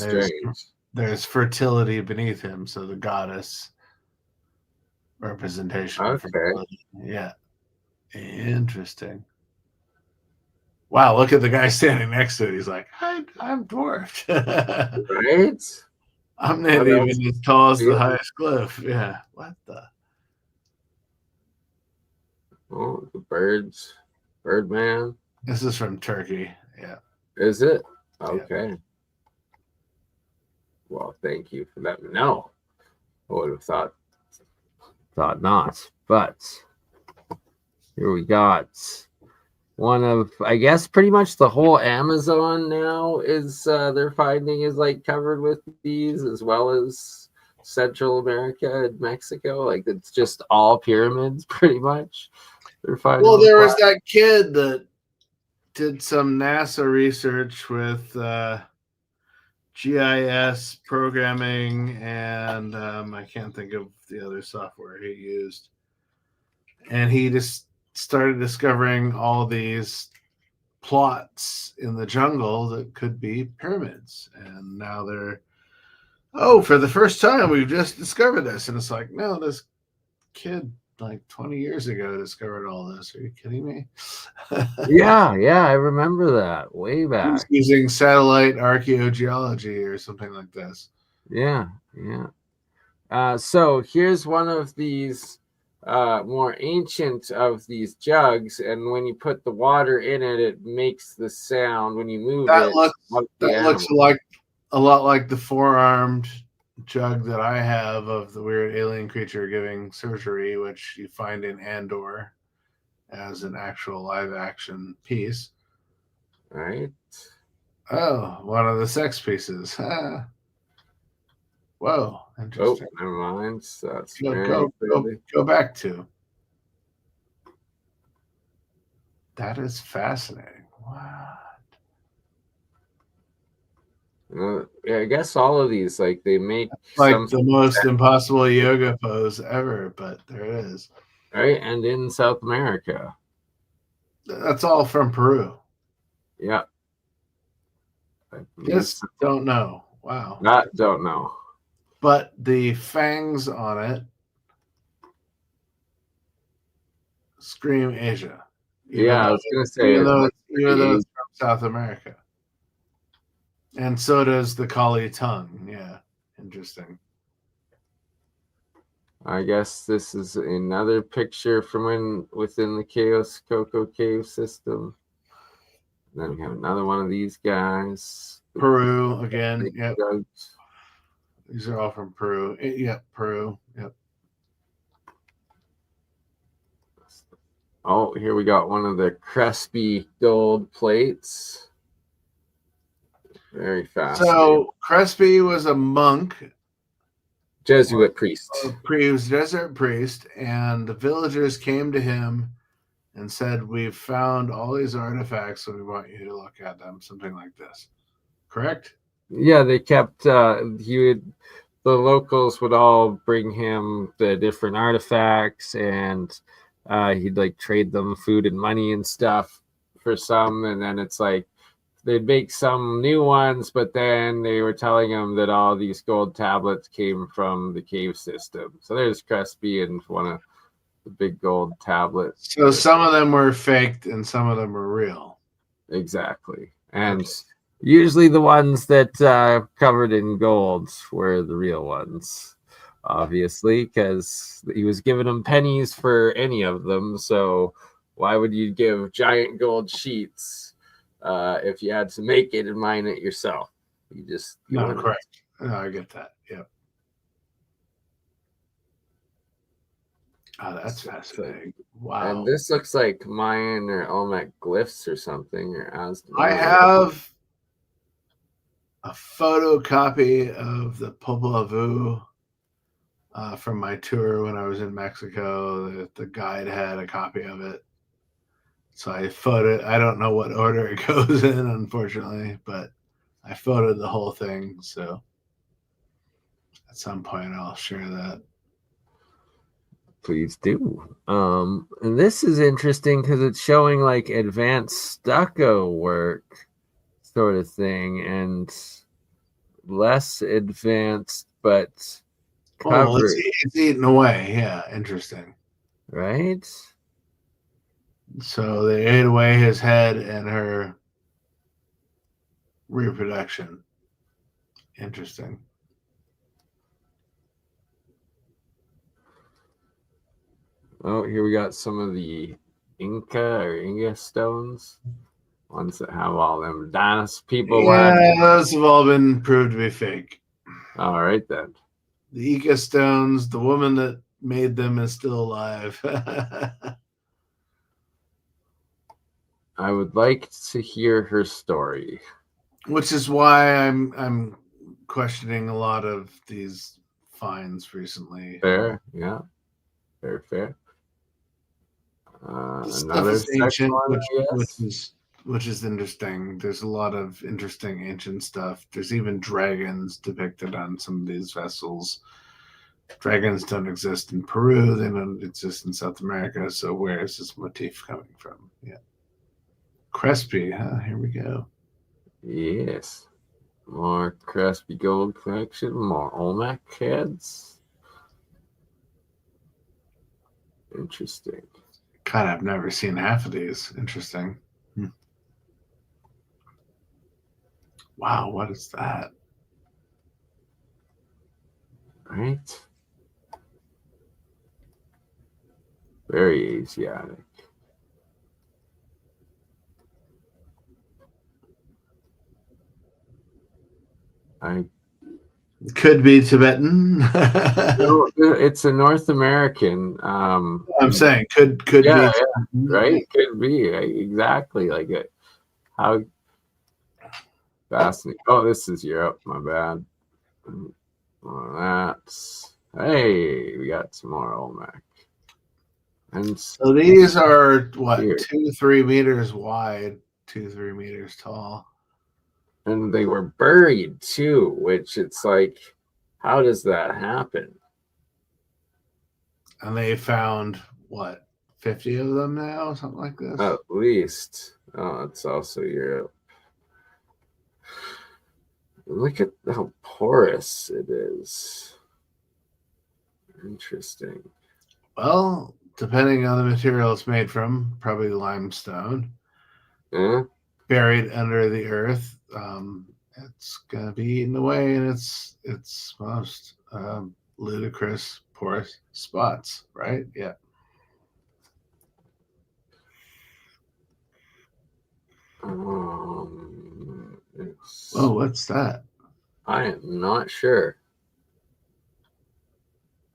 there's fertility beneath him. So the goddess representation of fertility. Yeah. Interesting. Wow, look at the guy standing next to it. He's like, I'm dwarfed. Right? I'm not even as tall as the highest cliff. Yeah. What the? Oh, the birds. Birdman. This is from Turkey. Yeah. Is it? Okay. Yeah. Well, thank you for letting me know. I would have thought not. But here we got one of, I guess, pretty much the whole Amazon now is they're finding is like covered with these, as well as Central America and Mexico. Like it's just all pyramids, pretty much. They're finding. Well, there was that kid that did some NASA research with GIS programming, and I can't think of the other software he used. And he just started discovering all these plots in the jungle that could be pyramids, and now they're oh, for the first time, we've just discovered this. And it's like, no, this kid like 20 years ago discovered all this. Are you kidding me? Yeah, I remember that way He's back. using satellite archaeogeology or something like this. Yeah. So here's one of these more ancient of these jugs, and when you put the water in it, it makes the sound when you move That it looks of the that looks animal. like a lot like the four-armed jug that I have of the weird alien creature giving surgery, which you find in Andor as an actual live action piece. Right? Oh, one of the sex pieces. Whoa, Oh, interesting. never mind. So that's Go very go go clearly. go back to. That is fascinating. Wow. Yeah, I guess all of these, like, they make Like some the most impossible yoga pose ever, but there it is. right, and in South America. That's all from Peru. Yeah, I believe Just so. don't know. Wow. That don't know. But the fangs on it scream Asia, even Yeah, I though was gonna say it looks even though pretty. it's from South America. And so does the Kali tongue. Yeah. Interesting. I guess this is another picture from within the Chaos Coco cave system. Then we have another one of these guys. Peru again. Yep. Jugs. These are all from Peru. Yep, Peru. Yep. Oh, here we got one of the Crespi gold plates. Very fascinating. So Crespi was a monk, Jesuit priest. he was a desert priest, and the villagers came to him and said, "We've found all these artifacts, so we want you to look at them." Something like this. Correct? Yeah, they kept the locals would all bring him the different artifacts, and he'd like trade them food and money and stuff for some, and then it's like they'd make some new ones, but then they were telling him that all these gold tablets came from the cave system. So there's Crespi and one of the big gold tablets. So some of them were faked and some of them were real. Exactly. And Okay. usually the ones that covered in gold were the real ones, obviously, because he was giving them pennies for any of them. So why would you give giant gold sheets if you had to make it and mine it yourself? You No, wouldn't. correct. No, I get that. Yep. Oh, that's fascinating. Wow. And this looks like Mayan or Olmec glyphs or something, or Aztec. I have a photocopy of the Popol Vuh from my tour when I was in Mexico. The guide had a copy of it. So I photoed. I don't know what order it goes in, unfortunately, but I photoed the whole thing. So at some point I'll share that. Please do. And this is interesting because it's showing like advanced stucco work sort of thing and less advanced but Oh, well, covered, it's eaten away. Yeah, interesting. right? So they ate away his head and her reproduction. Interesting. Oh, here we got some of the Inca stones, ones that have all them dinosaur people. Yeah, those have all been proved to be fake. All right then. The Ica stones, the woman that made them is still alive. I would like to hear her story. Which is why I'm questioning a lot of these finds recently. Fair, yeah, fair. This stuff Another is ancient, one, which is interesting. There's a lot of interesting ancient stuff. There's even dragons depicted on some of these vessels. Dragons don't exist in Peru. They don't exist in South America. So where is this motif coming from? Yeah. Crespi, huh? Here we go. Yes. More crispy gold collection. More Olmec heads. Interesting. God, I've never seen half of these. Interesting. Wow, what is that? Right? Very Asiatic. Could be Tibetan. No, it's a North American. I'm saying could yeah, be right. Could be right? Exactly like it. How fascinating! Oh, this is Europe. My bad. That's hey, we got some more Olmec. And so these are what here. 2-3 meters wide, 2-3 meters tall. And they were buried too, which it's like, how does that happen? And they found what 50 of them now, something like this. At least. Oh, it's also Europe. Look at how porous it is. Interesting. Well, depending on the material it's made from, probably limestone. Yeah. Buried under the earth. It's gonna be eaten away in its most ludicrous porous spots, right? Yeah. Oh, what's that? I am not sure.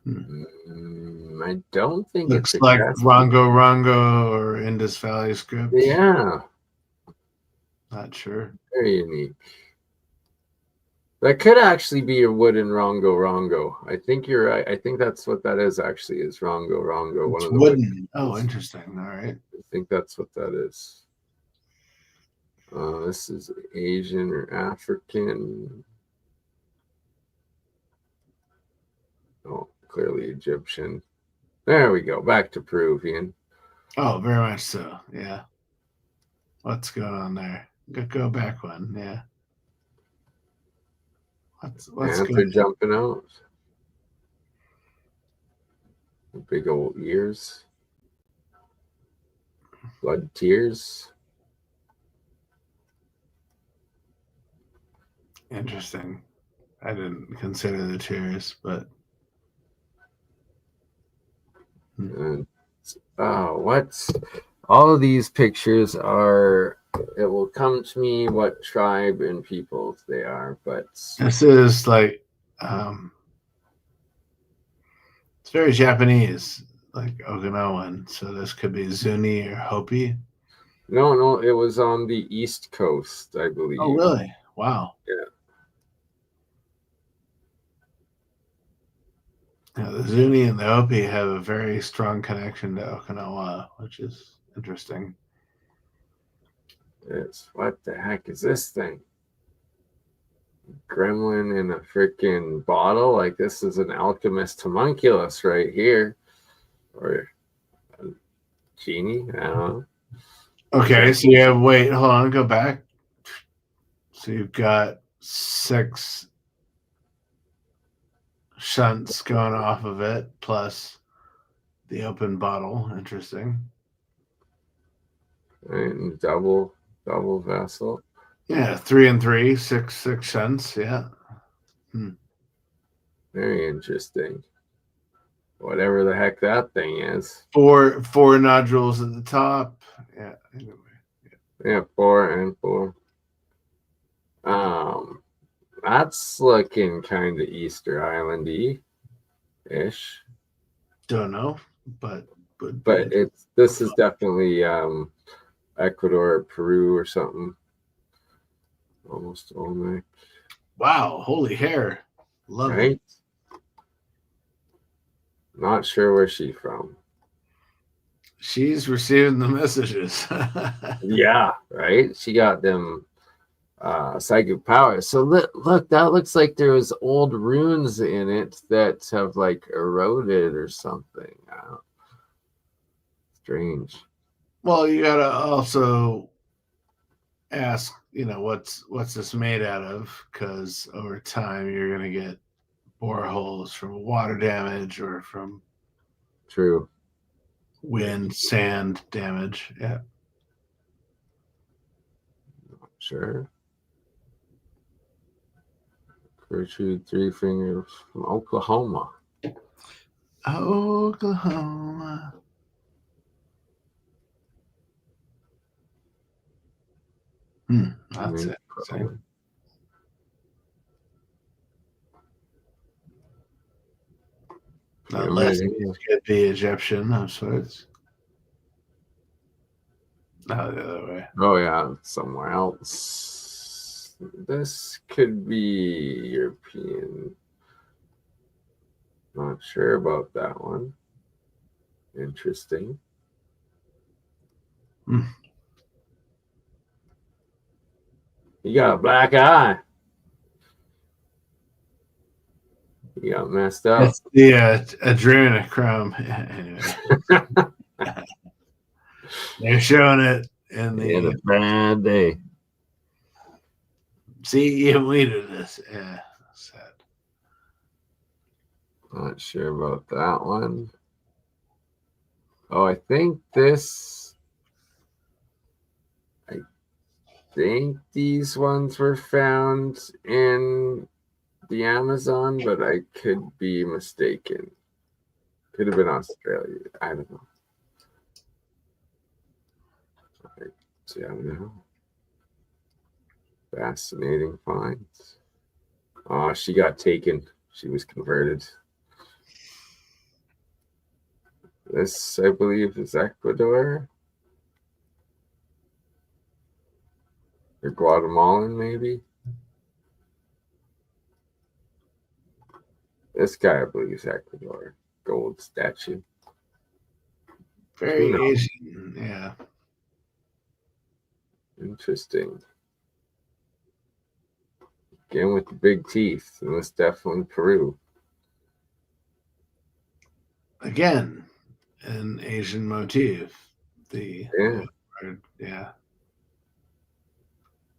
I don't think Looks it's a like gas. Rongo or Indus Valley script. Yeah. Not sure. Very unique. That could actually be a wooden Rongo. I think you're right. I think that's what that is actually, is Rongo. It's One of the wooden. Oh, interesting. All right. I think that's what that is. This is Asian or African. Oh, clearly Egyptian. There we go. Back to Peruvian. Oh, very much so. Yeah. What's going on there? Go back one. Yeah. What's Panther going on? jumping out. Big old ears. Blood tears. Interesting. I didn't consider the tears, but And, what's all of these pictures are, it will come to me what tribe and people they are, but this is like it's very Japanese, like Okinawan. So this could be Zuni or Hopi. no, it was on the East Coast, I believe. Oh, really? Wow. Yeah. Yeah, the Zuni and the Hopi have a very strong connection to Okinawa, which is interesting. It's, what the heck is this thing? Gremlin in a freaking bottle? Like, this is an Alchemist homunculus right here. Or a genie? I don't know. Okay, so you have, wait, hold on, go back. So you've got 6 shunts going off of it, plus the open bottle. Interesting. And double vessel. Yeah, 3 and 3, 6 shunts. Yeah. Very interesting. Whatever the heck that thing is. 4 nodules at the top. Yeah. Anyway. Yeah, 4 and 4. That's looking kind of Easter Islandy ish. Don't know, but this is definitely Ecuador, Peru, or something. Almost Olmec. Wow, holy hair. Love right? it. Not sure where she's from. She's receiving the messages. Yeah, right? She got them psychic powers. So look, that looks like there was old runes in it that have like eroded or something. Strange. Well, you gotta also ask what's this made out of? Because over time you're going to get boreholes from water damage or from True. wind, sand damage. Yeah. Sure. Gertrude Three Fingers from Oklahoma. Oklahoma. That's it. Unless it could be Egyptian of sorts. No, the other way. Oh, yeah, somewhere else. This could be European. Not sure about that one. Interesting. You got a black eye. You got messed up. It's the adrenochrome. Anyway. They're showing it in the bad day. See, even we do this. Yeah, sad. Not sure about that one. Oh, I think these ones were found in the Amazon, but I could be mistaken. Could have been Australia. I don't know. I don't know. Fascinating finds. Oh, she got taken. She was converted. This, I believe, is Ecuador. Or Guatemalan, maybe. This guy, I believe, is Ecuador. Gold statue. Very Asian, yeah. Interesting. Again with the big teeth. And this definitely Peru. Again, an Asian motif. Yeah.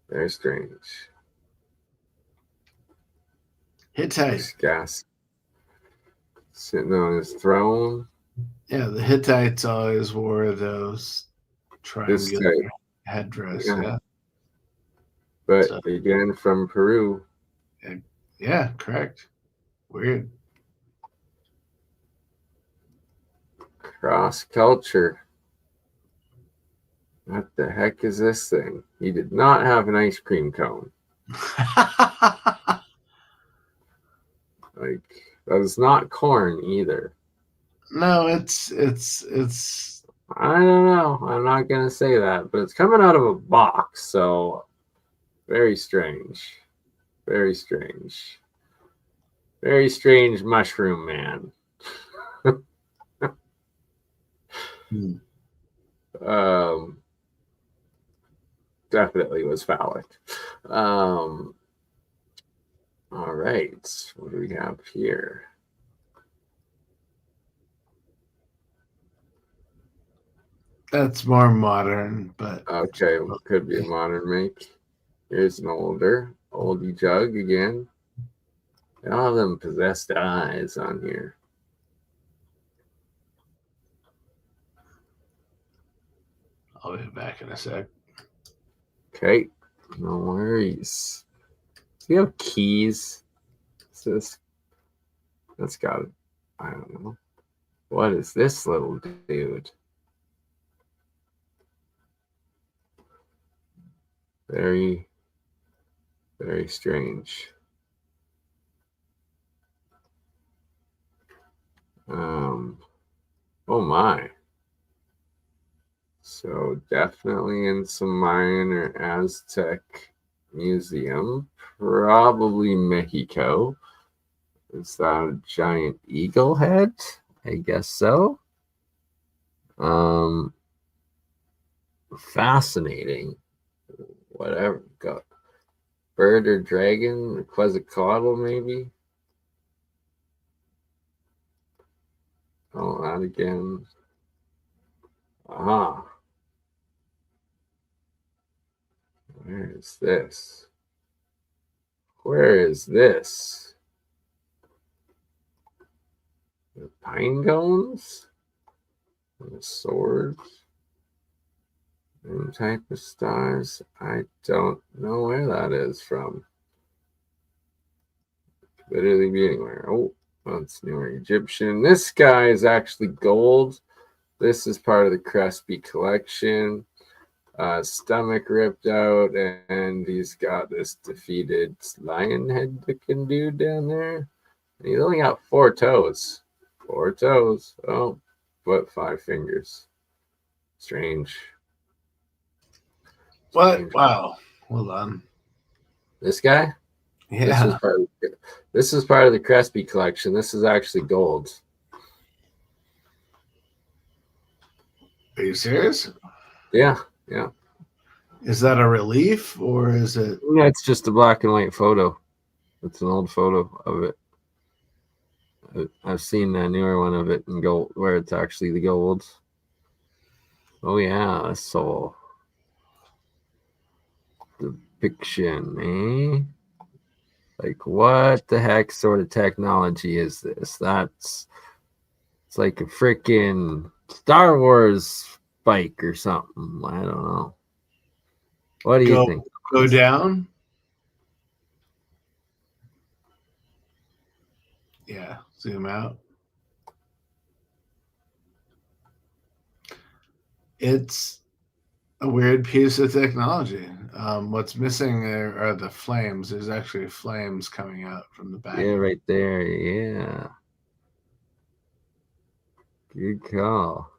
Very strange. Hittite. Gas sitting on his throne. Yeah, the Hittites always wore those triangular headdress. Yeah. But again, from Peru. Yeah, correct. Weird. Cross culture. What the heck is this thing? He did not have an ice cream cone. Like, that is not corn either. No, it's I don't know. I'm not gonna say that, but it's coming out of a box, so very strange. Very strange. Very strange mushroom man. Definitely was phallic. All right. What do we have here? That's more modern, but okay, could be a modern make. Here's an oldie jug again. All of them possessed eyes on here. I'll be back in a sec. Okay, no worries. Do you have keys? That's got it. I don't know. What is this little dude? Very, very strange. Oh my. So definitely in some Mayan or Aztec museum, probably Mexico. Is that a giant eagle head? I guess so. Fascinating. Whatever. Got bird or dragon, or Quetzalcoatl maybe. Oh, that again. Aha. Where is this? Where is this? The pine cones? And the swords? New type of stars? I don't know where that is from. Literally be anywhere. Oh, that's newer Egyptian. This guy is actually gold. This is part of the Crespi collection. Stomach ripped out, and he's got this defeated lion head looking dude down there. And he's only got 4 toes. 4 toes. Oh, but 5 fingers. Strange. What? Wow. Hold on. This guy? Yeah. This is part of the Crespi collection. This is actually gold. Are you serious? Yeah, yeah. Is that a relief or is it? Yeah, it's just a black and white photo. It's an old photo of it. I've seen that newer one of it in gold, where it's actually the gold. Oh yeah, so depiction, eh? Like, what the heck sort of technology is this? It's like a freaking Star Wars bike or something. I don't know. What do you think? Go down. Yeah, zoom out. It's a weird piece of technology. What's missing are the flames. There's actually flames coming out from the back. Yeah, right there. Yeah. Good call.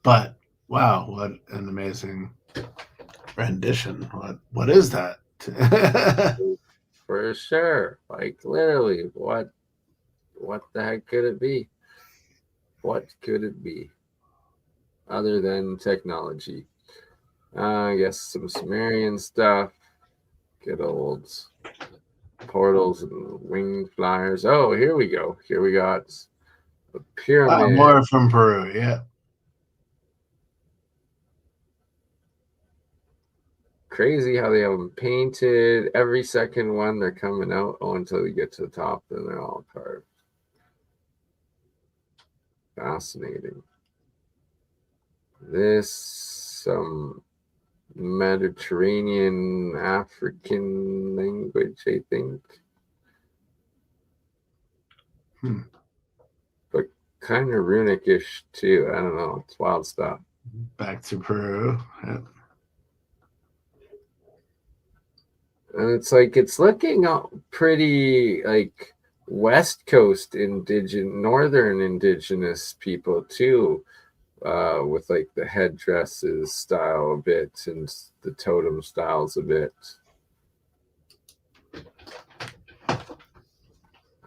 But wow, what an amazing rendition. What is that? For sure. Like, literally, what the heck could it be? What could it be other than technology? I guess some Sumerian stuff. Good old portals and wing flyers. Oh, here we go. Here we got a pyramid. More from Peru, yeah. Crazy how they have them painted. Every second one they're coming out. Oh, until you get to the top, then they're all carved. Fascinating. This some Mediterranean African language, I think. But kind of runic-ish too. I don't know. It's wild stuff. Back to Peru. Yeah. And it's like it's looking pretty like West Coast northern indigenous people too, with like the headdresses style a bit and the totem styles a bit.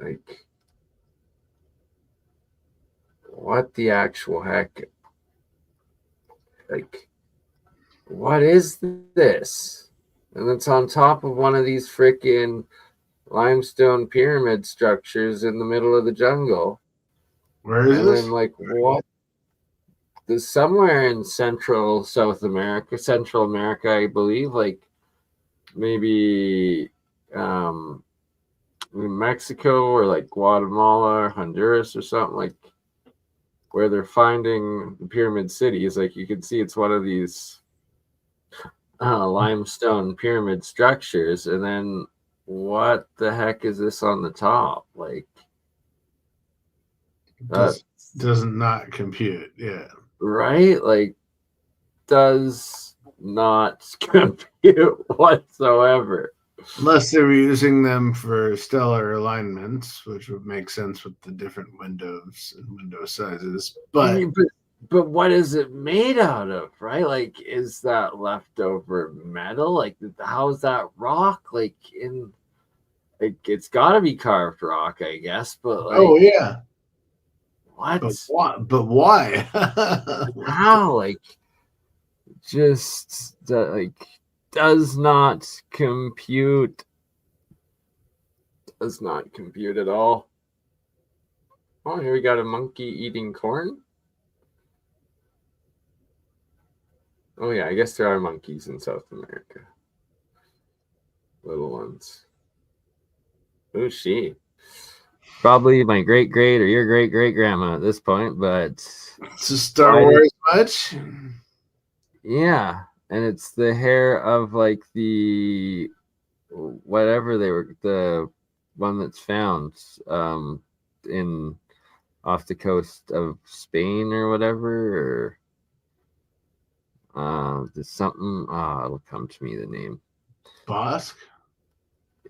Like, what the actual heck? Like, what is this? And it's on top of one of these freaking limestone pyramid structures in the middle of the jungle. Where is this? Then, like, what? There's somewhere in Central America, I believe, like maybe Mexico or like Guatemala or Honduras or something, like where they're finding the pyramid cities. Like, you can see it's one of these limestone pyramid structures, and then what the heck is this on the top? Like, does not compute. Yeah, right? Like, does not compute whatsoever. Unless they were using them for stellar alignments, which would make sense with the different windows and window sizes. But what is it made out of, right? Like, is that leftover metal? Like, how is that rock? Like, it's got to be carved rock, I guess. But like, oh yeah, what? But why? How? Like, just like does not compute. Does not compute at all. Oh, here we got a monkey eating corn. Oh yeah, I guess there are monkeys in South America. Little ones. Who's she? Probably my great or your great grandma at this point, but It's a Star Wars much? Yeah, and it's the hair of like the whatever they were, the one that's found in off the coast of Spain or whatever, or there's something. It'll come to me, the name. Bosque?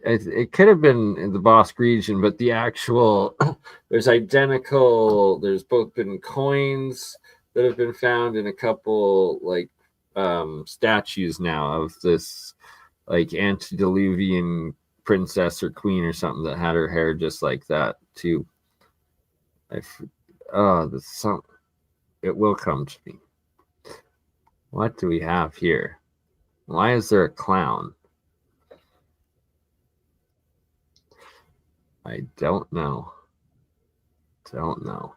It could have been in the Bosque region, but the actual there's identical. There's both been coins that have been found in a couple like statues now of this like antediluvian princess or queen or something that had her hair just like that too. It will come to me. What do we have here? Why is there a clown? I don't know. Don't know.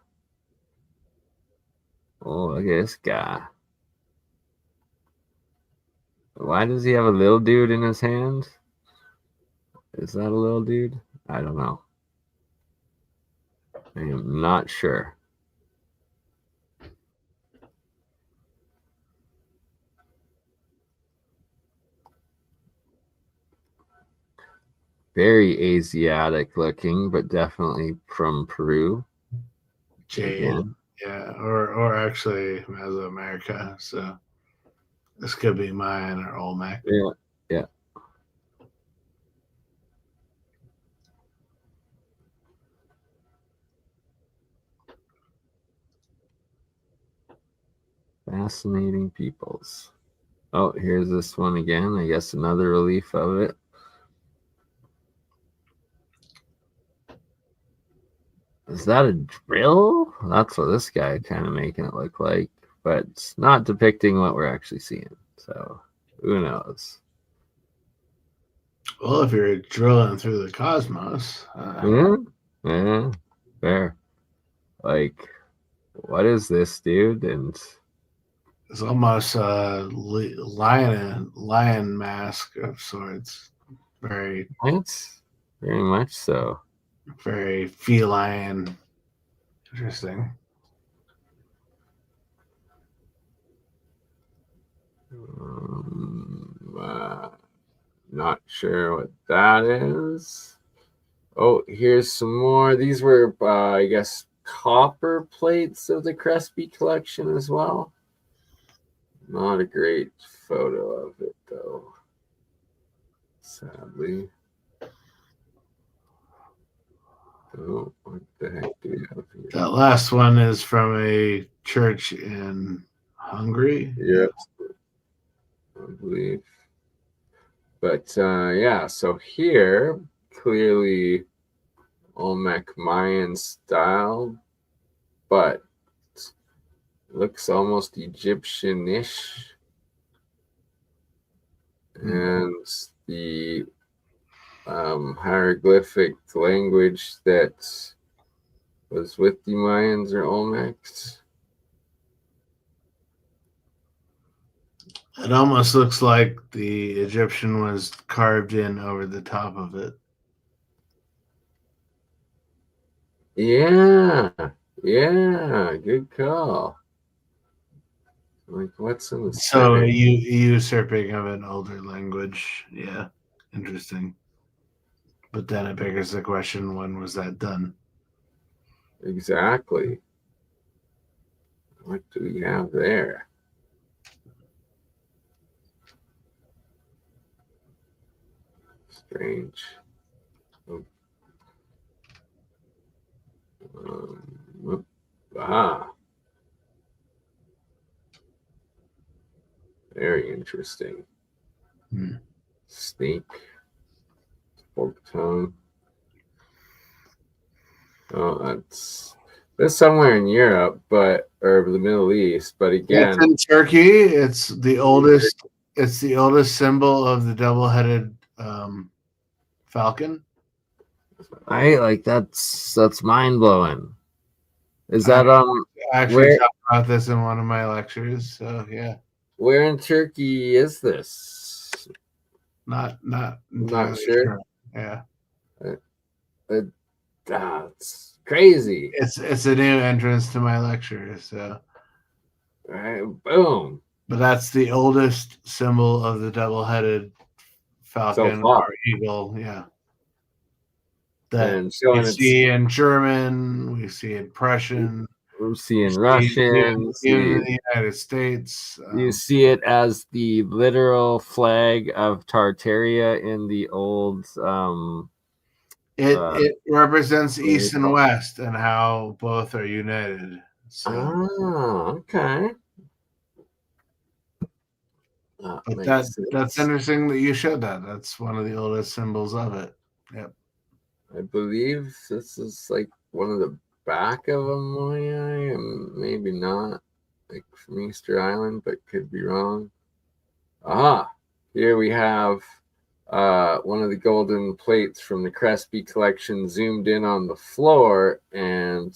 Oh, look at this guy. Why does he have a little dude in his hand? Is that a little dude? I don't know. I am not sure. Very Asiatic looking, but definitely from Peru. Jade. Again. Yeah, or actually Mesoamerica. So this could be Mayan or Olmec. Yeah, yeah. Fascinating peoples. Oh, here's this one again. I guess another relief of it. Is that a drill? That's what this guy kind of making it look like, but it's not depicting what we're actually seeing. So who knows? Well, if you're drilling through the cosmos, yeah, fair. Like, what is this, dude? And it's almost a lion mask of sorts. it's very much so. Very feline. Interesting. Not sure what that is. Oh, here's some more. These were, I guess, copper plates of the Crespi collection as well. Not a great photo of it, though. Sadly. Oh, what the heck do we have here? That last one is from a church in Hungary. Yep. I believe. But yeah, so here, clearly Olmec Mayan style, but looks almost Egyptian-ish. And the hieroglyphic language that was with the Mayans or Olmecs. It almost looks like the Egyptian was carved in over the top of it. Yeah, good call. Like, what's in the So center? usurping of an older language. Yeah, interesting. But then it begs the question, when was that done? Exactly. What do we have there? Strange. Very interesting. Snake. Fork tongue. Oh, that's somewhere in Europe, or the Middle East. But again, it's in Turkey. It's the oldest. It's the oldest symbol of the double-headed falcon. I like that's mind blowing. Is that I actually talked about this in one of my lectures. So yeah. Where in Turkey is this? Not Not entirely sure. sure. Yeah. It's crazy. It's a new entrance to my lecture. So, All right, boom. but that's the oldest symbol of the double-headed So falcon far. or eagle. Yeah. That And we showing it's see in German, we see in Prussian, we're seeing we see Russian. in the United States. You see it as the literal flag of Tartaria in the old. It represents what do you East and call it? West and how both are united. So, Okay. but Makes that's sense. interesting that you showed that. That's one of the oldest symbols of it. Yep. I believe this is like one of the back of a Moai, and maybe not, like from Easter Island, but could be wrong. Here we have one of the golden plates from the Crespi collection zoomed in on the floor, and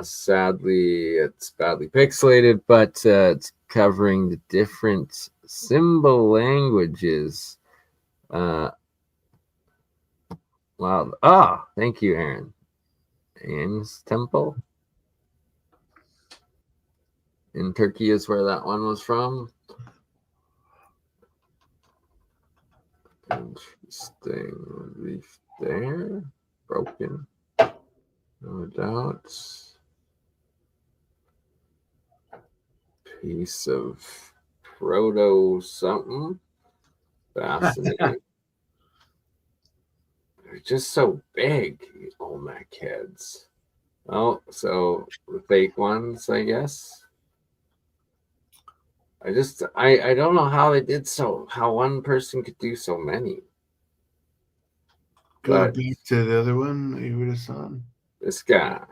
sadly it's badly pixelated, but it's covering the different symbol languages. Wow. Thank you, Aaron. Ames Temple in Turkey is where that one was from. Interesting. Leaf there. Broken. No doubt. Piece of proto something. Fascinating. They're just so big, these Olmec heads. Oh, so the fake ones, I guess. I don't know how they did how one person could do so many. Go But back to the other one that you were just on. this guy,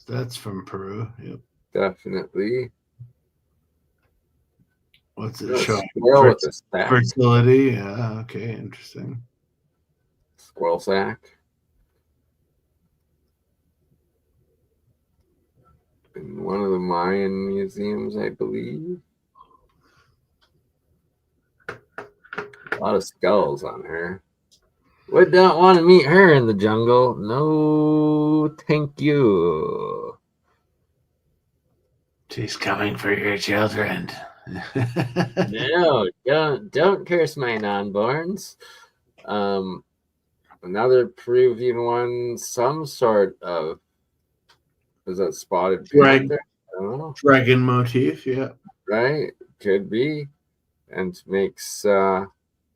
That's from Peru. Yep. definitely. What's it showing? Squirrel with a sack. Fertility. Yeah. Okay. Interesting. Squirrel sack. In one of the Mayan museums, I believe. A lot of skulls on her. Would not want to meet her in the jungle. No, thank you. She's coming for your children. No, don't curse my non-borns. Another Peruvian one, some sort of, is that spotted panther? I don't know. Dragon motif, yeah. Right? Could be. And makes the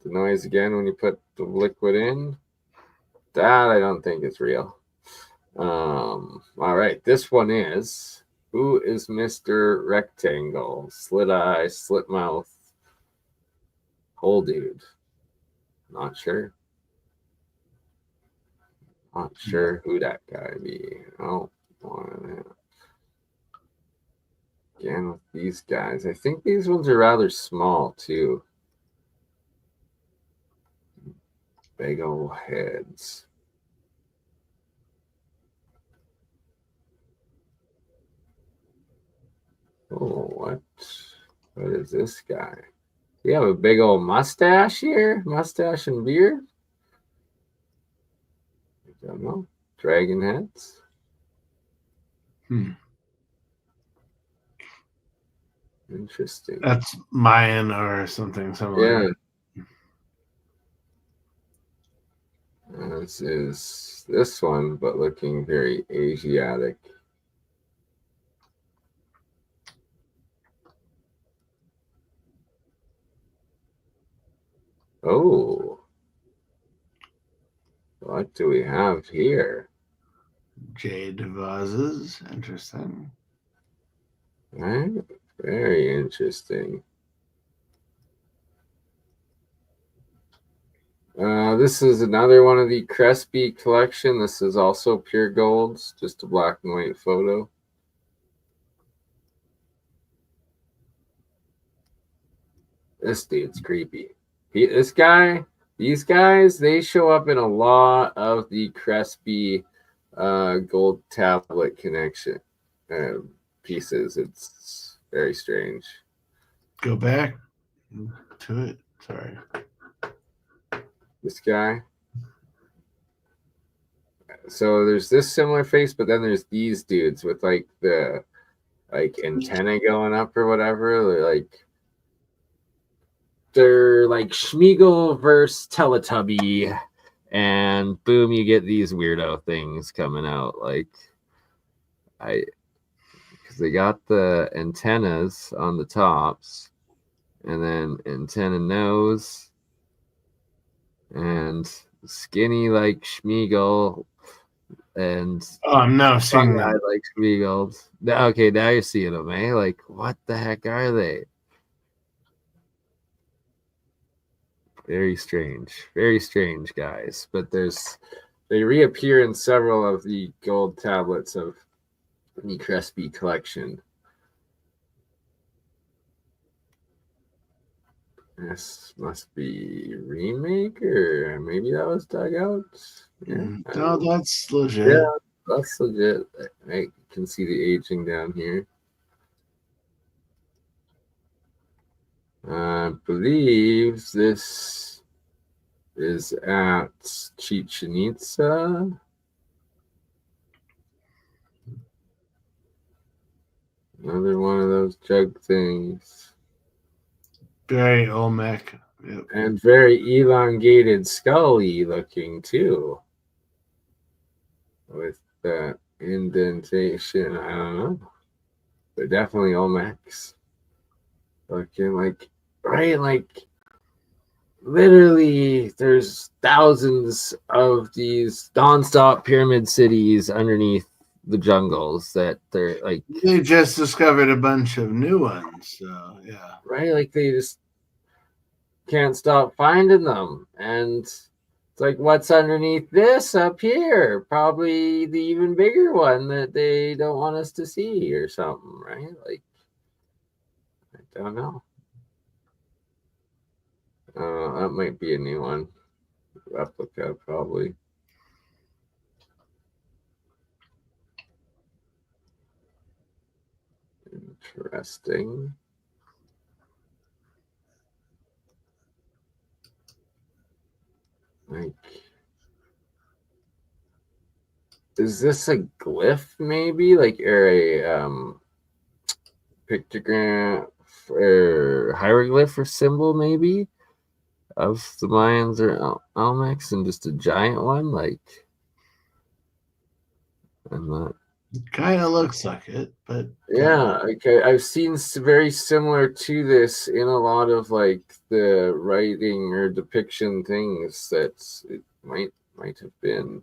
noise again when you put the liquid in. That I don't think is real. All right, this one is, who is Mr. Rectangle? Slit eye, slit mouth, whole dude. Not sure. Not sure who that guy be. Oh, again with these guys. I think these ones are rather small too. Big old heads. Oh, what? What is this guy? We have a big old mustache here? Mustache and beard? I don't know. Dragon heads? Interesting. That's Mayan or something similar. Yeah. This is this one, but looking very Asiatic. Oh, what do we have here? Jade vases. Interesting. Right? Very interesting. This is another one of the Crespi collection. This is also pure golds, just a black and white photo. This dude's creepy. These guys, they show up in a lot of the Crespi gold tablet connection pieces. It's very strange. Go back to it. Sorry. This guy. So there's this similar face, but then there's these dudes with like the antenna going up or whatever. They're like Schmeagol versus Teletubby, and boom, you get these weirdo things coming out. Because they got the antennas on the tops, and then antenna nose, and skinny like Schmeagol, and Oh, I'm now seeing I them. like Schmeagol. Okay, now you're seeing them, eh? Like, what the heck are they? Very strange guys. But they reappear in several of the gold tablets of the Crespi collection. This must be remake, or maybe that was dug out. Yeah, No, that's legit. Yeah, that's legit. I can see the aging down here. I believe this is at Chichen Itza. Another one of those jug things. Very Olmec. Yep. And very elongated scully looking too. With that indentation. I don't know. But definitely Olmecs. Looking like, right? Like, literally, there's thousands of these non-stop pyramid cities underneath the jungles that they're like. They just discovered a bunch of new ones. So, yeah. Right? Like, they just can't stop finding them. And it's like, what's underneath this up here? Probably the even bigger one that they don't want us to see or something, right? Like, I don't know. That might be a new one. Replica, probably. Interesting. Like, is this a glyph maybe? Like, or a pictogram or hieroglyph or symbol maybe of the Mayans or Olmecs, and just a giant one? Like, I'm not. Kind of looks like it, but Yeah, okay. I've seen very similar to this in a lot of like the writing or depiction things that it might have been.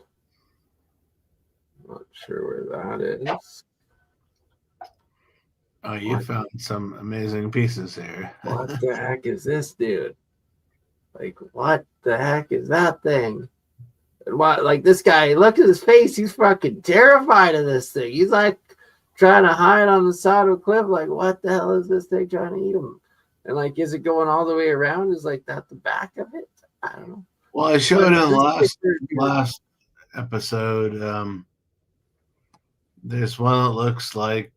Not sure where that is. Oh, you found some amazing pieces here. What the heck is this, dude? Like, what the heck is that thing? And what, like, this guy, look at his face. He's fucking terrified of this thing. He's like trying to hide on the side of a cliff. Like, what the hell is this thing trying to eat him? And like, is it going all the way around? Is like that the back of it? I don't know. Well, I showed in the last episode. There's one that looks like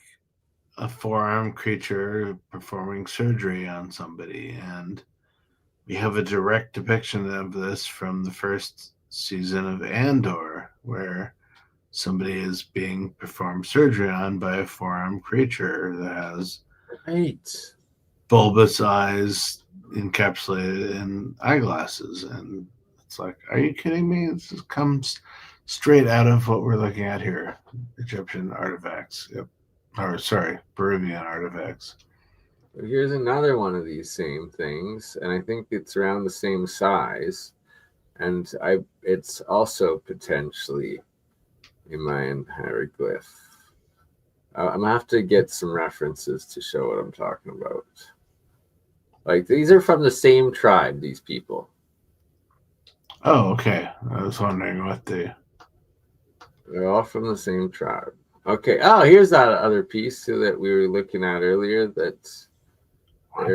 a four-armed creature performing surgery on somebody, and we have a direct depiction of this from the first season of Andor, where somebody is being performed surgery on by a four-armed creature that has bulbous eyes encapsulated in eyeglasses. And it's like, are you kidding me? This comes straight out of what we're looking at here. Egyptian artifacts. Yep. Or sorry, Peruvian artifacts. Here's another one of these same things, and I think it's around the same size. And it's also potentially a Mayan hieroglyph. I'm gonna have to get some references to show what I'm talking about. Like, these are from the same tribe, these people. Oh, okay. I was wondering what they're all from the same tribe. Okay. Oh, here's that other piece that we were looking at earlier. There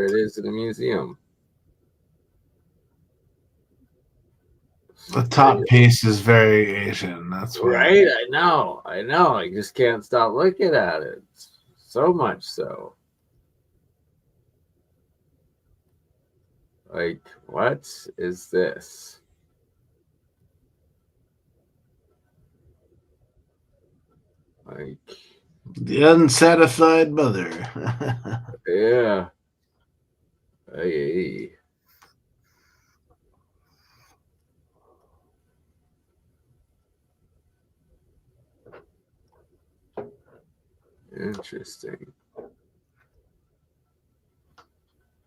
it is in the museum. The top piece is very Asian. That's why. Right. I know. I just can't stop looking at it. So much so. Like, what is this? Like, The unsatisfied mother. yeah. Hey. Interesting.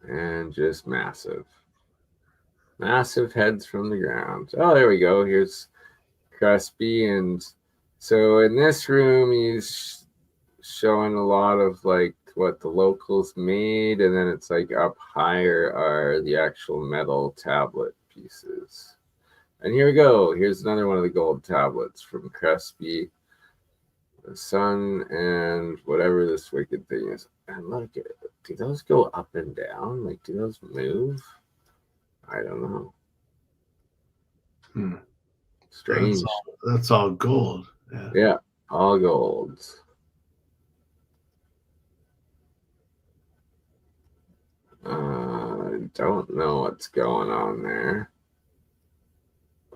And just massive. Massive heads from the ground. Oh, there we go. Here's Crispy. And so in this room, he's showing a lot of like what the locals made. And then it's like up higher are the actual metal tablet pieces. And here we go. Here's another one of the gold tablets from Crispy, the sun, and whatever this wicked thing is. And look at it. Do those go up and down? Like, do those move? I don't know. Strange. That's all gold. Yeah, all golds. Don't know what's going on there.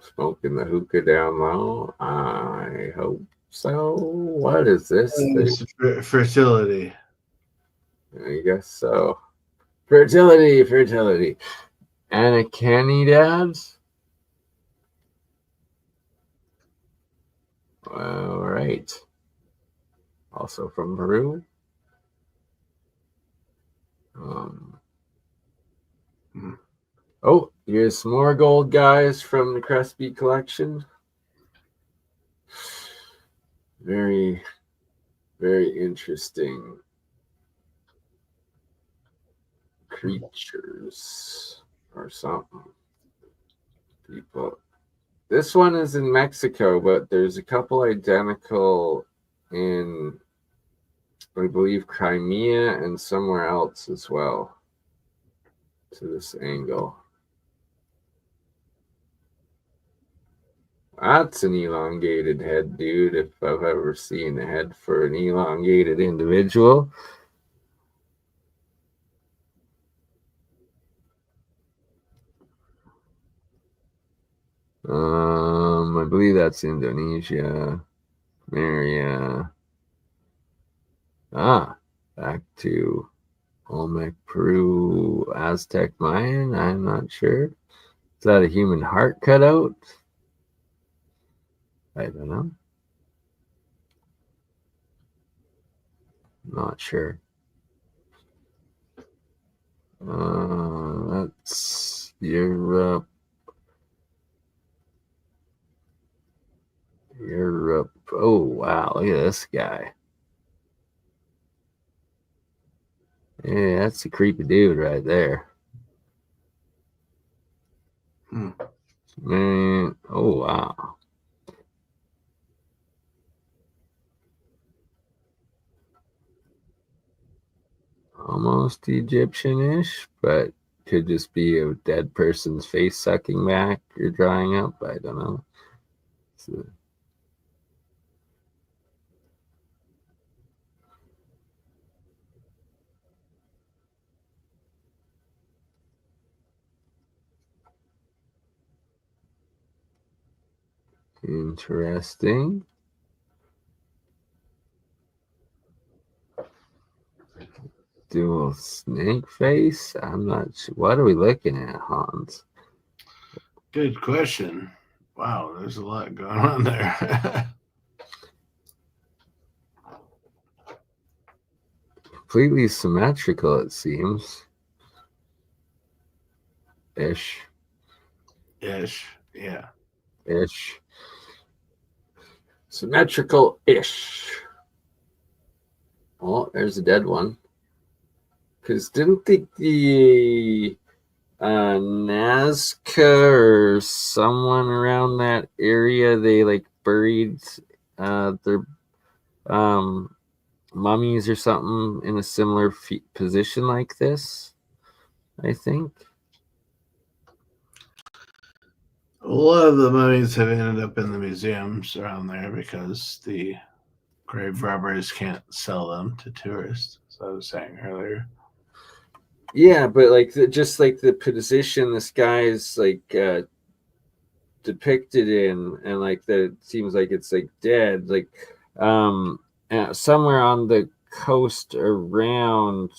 Smoking the hookah down low. I hope so. What is this thing? Fertility. I guess so. Fertility. And a canny dads. All right. Also from Peru. Oh, here's some more gold guys from the Crespi collection. Very, very interesting creatures or something. People. This one is in Mexico, but there's a couple identical in, I believe, Crimea and somewhere else as well to this angle. That's an elongated head, dude, if I've ever seen a head for an elongated individual. I believe that's Indonesia. Maria. Back to Olmec, Peru, Aztec, Mayan. I'm not sure. Is that a human heart cutout? I don't know. Not sure. That's Europe. Oh, wow. Look at this guy. Yeah, that's a creepy dude right there. Man, oh, wow. Almost Egyptian-ish, but could just be a dead person's face sucking back or drying up. I don't know. So, interesting. Dual snake face? I'm not sure. What are we looking at, Hans? Good question. Wow, there's a lot going on there. Completely symmetrical, it seems. Ish. Yeah. Ish. Symmetrical-ish. Oh, there's a dead one. Because didn't the Nazca or someone around that area, they like buried their mummies or something in a similar position like this, I think. A lot of the mummies have ended up in the museums around there because the grave robbers can't sell them to tourists, as I was saying earlier. Yeah, but like just like the position this guy is like depicted in, and like that seems like it's like dead, like somewhere on the coast around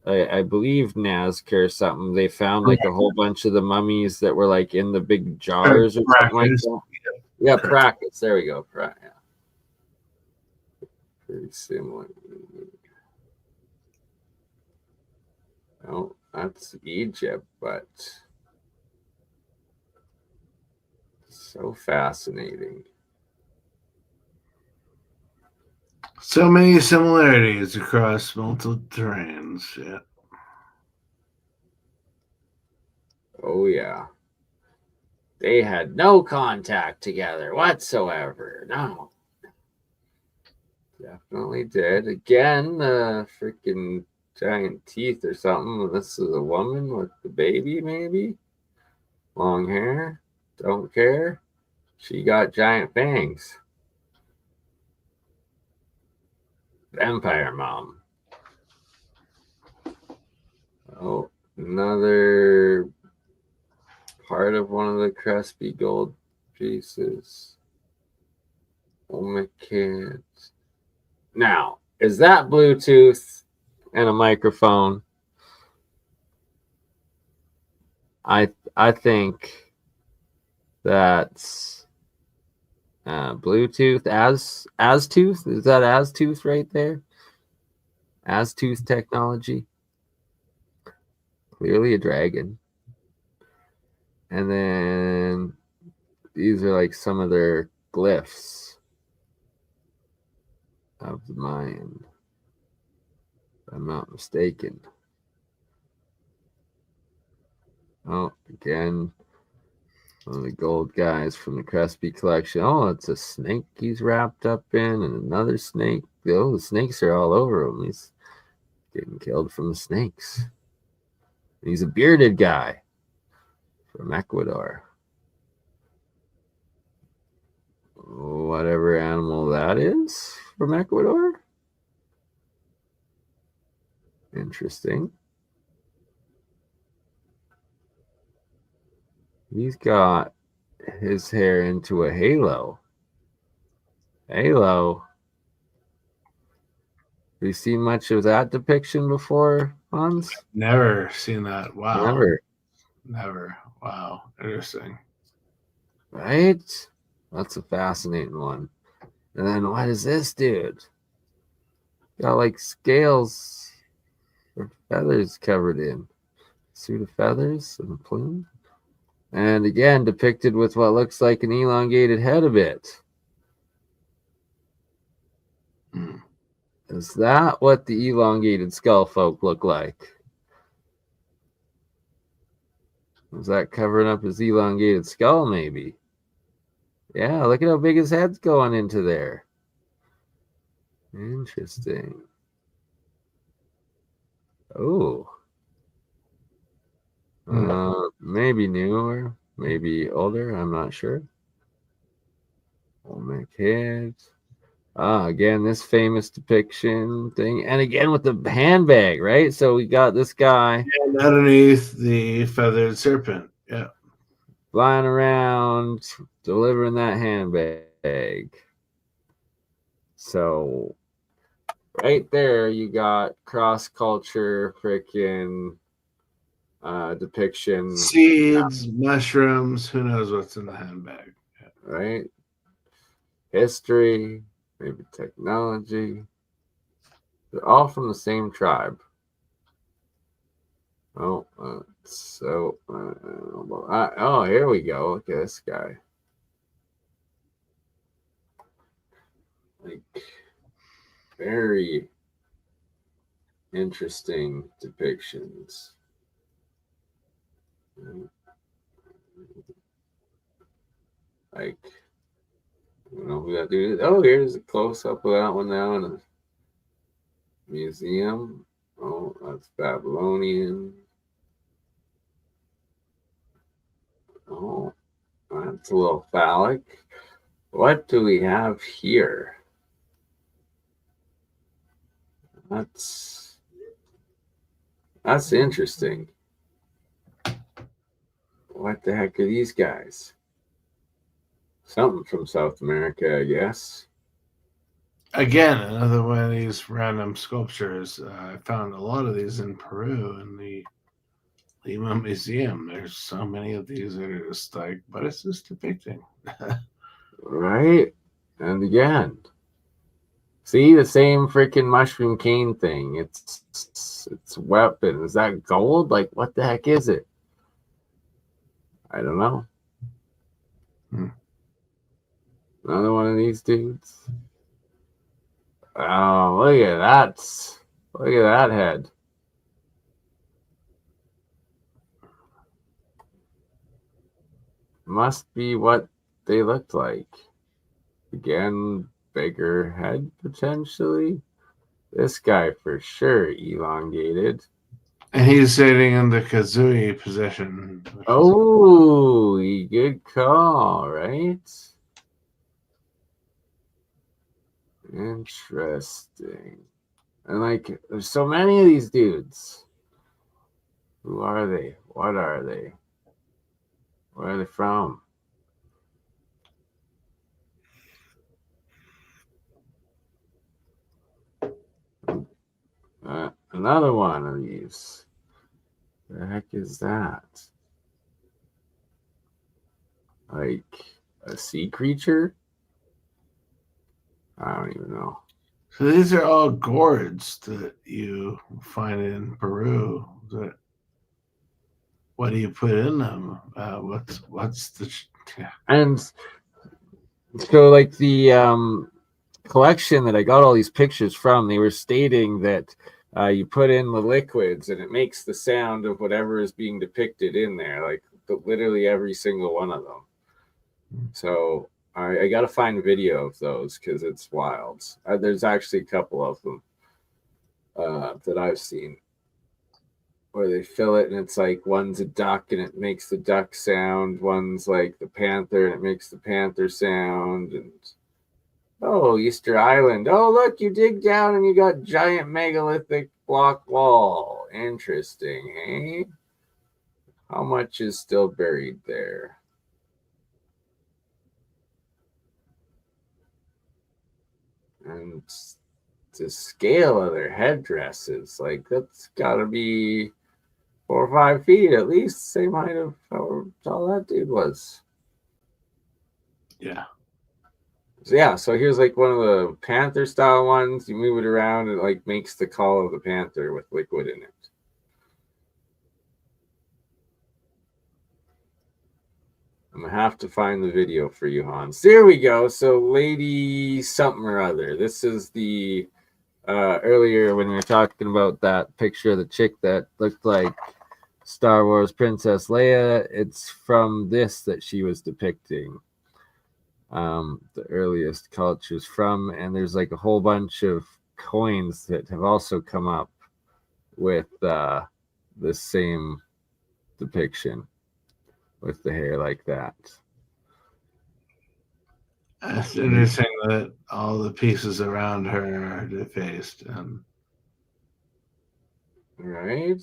I believe Nazca or something, they found like a whole bunch of the mummies that were like in the big jars or something like that. Yeah, brackets. There we go. Yeah. Pretty similar. Oh, that's Egypt, but so fascinating. So many similarities across multiple terrains. Yeah. Oh yeah. They had no contact together whatsoever. No. Definitely did. Again, freaking giant teeth or something. This is a woman with the baby, maybe. Long hair. Don't care. She got giant fangs. Vampire mom. Oh, another part of one of the crispy gold pieces. Oh my kids. Now, is that Bluetooth and a microphone? I think that's Bluetooth as tooth. Is that as tooth right there? As tooth technology. Clearly a dragon. And then these are like some of their glyphs of the Mayan, if I'm not mistaken. Oh, again, one of the gold guys from the Crespi collection. Oh, it's a snake he's wrapped up in, and another snake. Oh, the snakes are all over him. He's getting killed from the snakes. He's a bearded guy from Ecuador. Whatever animal that is from Ecuador. Interesting. He's got his hair into a halo. Halo. Have you seen much of that depiction before, Hans? Never seen that. Wow. Never. Wow. Interesting. Right? That's a fascinating one. And then what is this dude? Got like scales or feathers covered in. Suit of feathers and a plume. And again, depicted with what looks like an elongated head a bit. Mm. Is that what the elongated skull folk look like? Was that covering up his elongated skull, maybe? Yeah, look at how big his head's going into there. Interesting. Oh. Maybe newer, maybe older. I'm not sure. Oh my kids. Again, this famous depiction thing. And again with the handbag, right? So we got this guy And underneath the feathered serpent. Yeah. flying around delivering that handbag. So right there, you got cross culture freaking depiction. Seeds, mushrooms, who knows what's in the handbag. Yeah. Right? History, maybe technology. They're all from the same tribe. Oh, oh, here we go. Look at this guy. Like, very interesting depictions. Like, you know, we got to do this. Oh, here's a close up of that one now in a museum. Oh, that's Babylonian. Oh, that's a little phallic. What do we have here? That's That's interesting. What the heck are these guys? Something from South America, I guess. Again, another one of these random sculptures. I found a lot of these in Peru in the Lima Museum. There's so many of these that are just like, but it's just depicting. Right? And again, see the same freaking mushroom cane thing. It's weapon. Is that gold? Like, what the heck is it? I don't know. Another one of these dudes. Oh, look at that. Look at that head. Must be what they looked like. Again, bigger head potentially. This guy for sure elongated. And he's sitting in the Kazooie position. Oh, good call, right? Interesting. And like, there's so many of these dudes. Who are they? What are they? Where are they from? Another one of these. The heck is that? Like a sea creature? I don't even know. So these are all gourds that you find in Peru. That what do you put in them? What's the yeah. And so like the collection that I got all these pictures from, they were stating that you put in the liquids and it makes the sound of whatever is being depicted in there, like literally every single one of them. So I got to find a video of those because it's wild. There's actually a couple of them that I've seen where they fill it and it's like one's a duck and it makes the duck sound, one's like the panther and it makes the panther sound, and oh, Easter Island. Oh, look, you dig down and you got giant megalithic block wall. Interesting, eh? How much is still buried there? And the scale of their headdresses, like that's got to be 4 or 5 feet at least, same height of how tall that dude was. Yeah. So yeah, so here's like one of the panther style ones. You move it around, it like makes the call of the panther with liquid in it. I'm gonna have to find the video for you, Hans. There we go. So Lady something or other. This is the earlier when we were talking about that picture of the chick that looked like Star Wars Princess Leia. It's from this that she was depicting. The earliest cultures from, and there's like a whole bunch of coins that have also come up with the same depiction with the hair like that. It's interesting that all the pieces around her are defaced. Right.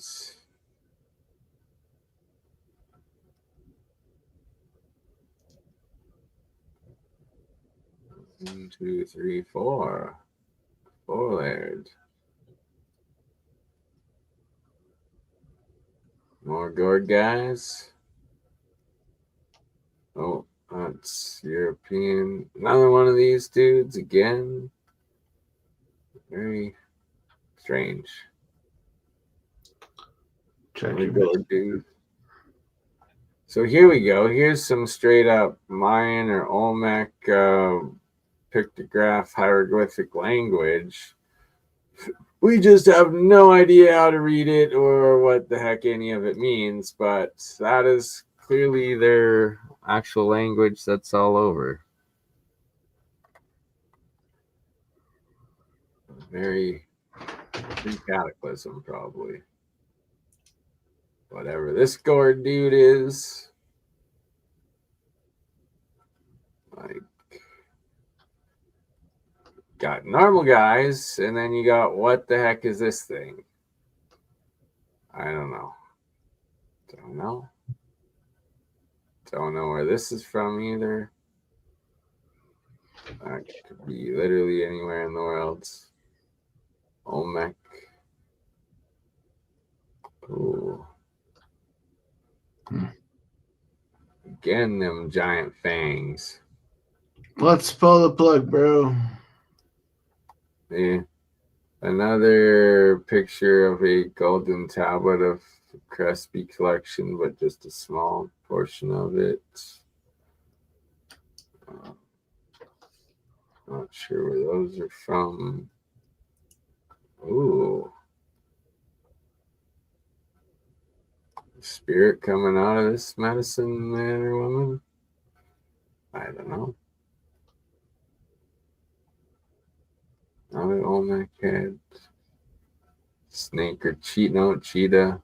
One, two, three, four. 4 layered. More gourd guys. Oh, that's European. Another one of these dudes again. Very strange. Dude. So here we go. Here's some straight up Mayan or Olmec pictograph hieroglyphic language. We just have no idea how to read it or what the heck any of it means, but that is clearly their actual language that's all over. Very cataclysm, probably. Whatever this gourd dude is. Like, got normal guys, and then you got what the heck is this thing? I don't know. Don't know where this is from either. That could be literally anywhere in the world. Olmec. Ooh. Again, them giant fangs. Let's pull the plug, bro. Yeah. Another picture of a golden tablet of Crespi collection, but just a small portion of it. Not sure where those are from. Ooh. Spirit coming out of this medicine man or woman? I don't know. Another Olmec head. Snake or cheetah.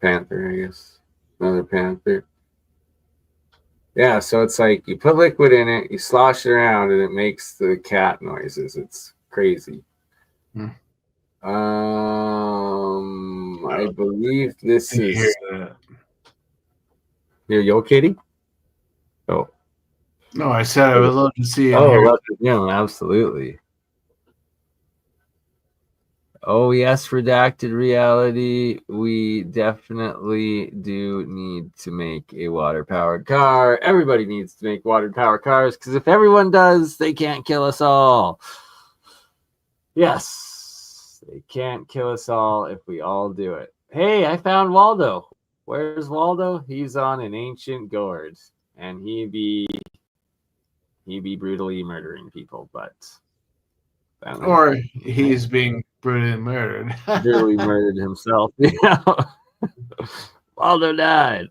Panther, I guess. Another panther. Yeah, so it's like you put liquid in it, you slosh it around, and it makes the cat noises. It's crazy. I believe this is. Yo, Kitty? Oh. No, I said I would love to see it. Oh, absolutely. Oh, yes, redacted reality. We definitely do need to make a water-powered car. Everybody needs to make water-powered cars, because if everyone does, they can't kill us all. Yes, they can't kill us all if we all do it. Hey, I found Waldo. Where's Waldo? He's on an ancient gourd, and he be brutally murdering people, but... Or he's being brutally murdered. Brutally murdered himself. Yeah. Waldo died.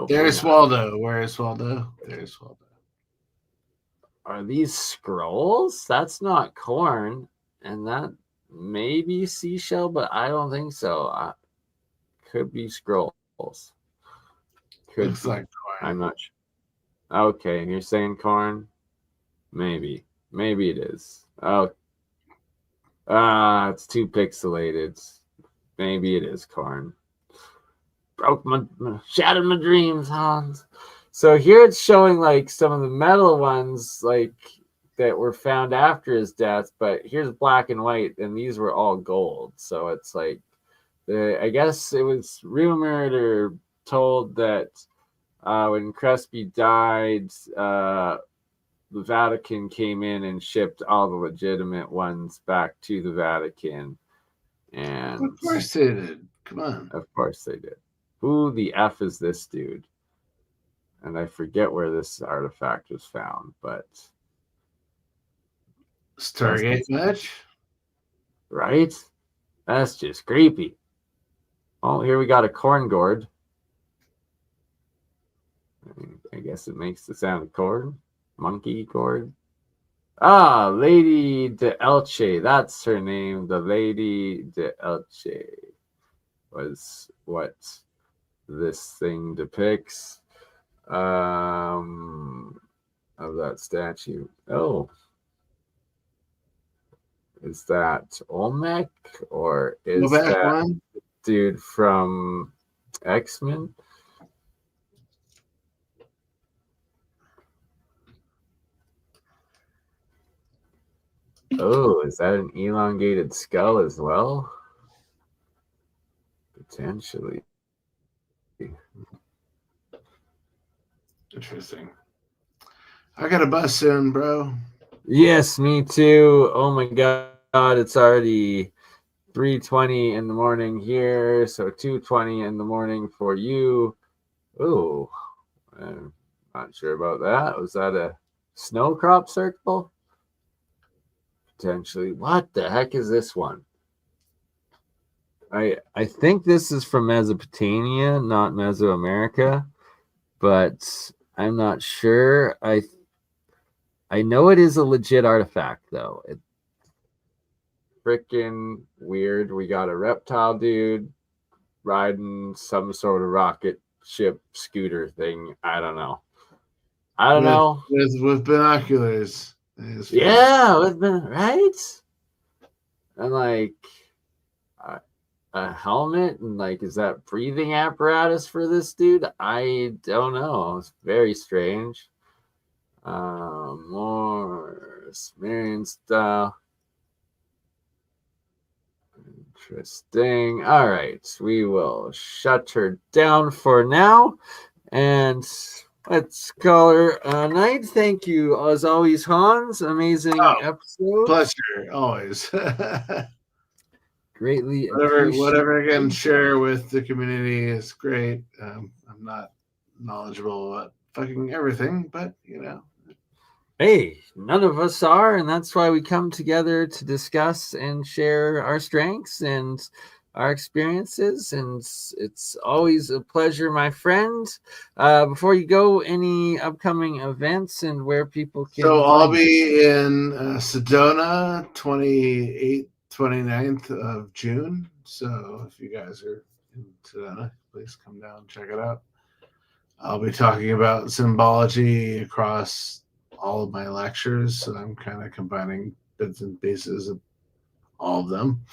There's Waldo. Where is Waldo? There's Waldo. Are these scrolls? That's not corn, and that may be seashell, but I don't think so. Could be scrolls. Looks like corn. I'm not sure. Okay, you're saying corn? Maybe it is. Oh, it's too pixelated. Maybe it is corn. Shattered my dreams, Hans. So here it's showing like some of the metal ones, like that were found after his death. But here's black and white, and these were all gold. So it's like, I guess it was rumored or told that when Crespi died, the Vatican came in and shipped all the legitimate ones back to the Vatican. And of course they did. Come on. Of course they did. Who the F is this dude? And I forget where this artifact was found, but... Stargate match? Right? That's just creepy. Oh, here we got a corn gourd. I guess it makes the sound of corn. Monkey gourd. Ah, Lady de Elche. That's her name. The Lady de Elche was what this thing depicts of that statue. Oh, is that Olmec or is that dude from X-Men? Oh, is that an elongated skull as well? Potentially. Interesting. I got a bus soon, bro. Yes, me too. Oh my god, it's already 3:20 in the morning here, so 2:20 in the morning for you. Oh, I'm not sure about that. Was that a snow crop circle? Potentially. What the heck is this one? I think this is from Mesopotamia, not Mesoamerica, but I'm not sure. I know it is a legit artifact though. It's freaking weird. We got a reptile dude riding some sort of rocket ship scooter thing. I don't know. With binoculars. Yeah, right? And like a helmet and like, is that breathing apparatus for this dude? I don't know. It's very strange. More Sumerian style. Interesting. All right, we will shut her down for now, and let's call her a night. Thank you, as always, Hans. Amazing episode. Pleasure, always. Greatly whatever I can share with the community is great. I'm not knowledgeable about fucking everything, but you know. Hey, none of us are, and that's why we come together to discuss and share our strengths and our experiences, and it's always a pleasure, my friend. Before you go, any upcoming events and where people can... So I'll be in Sedona 28th, 29th of June. So if you guys are in Sedona, please come down and check it out. I'll be talking about symbology across all of my lectures, so I'm kind of combining bits and pieces of all of them,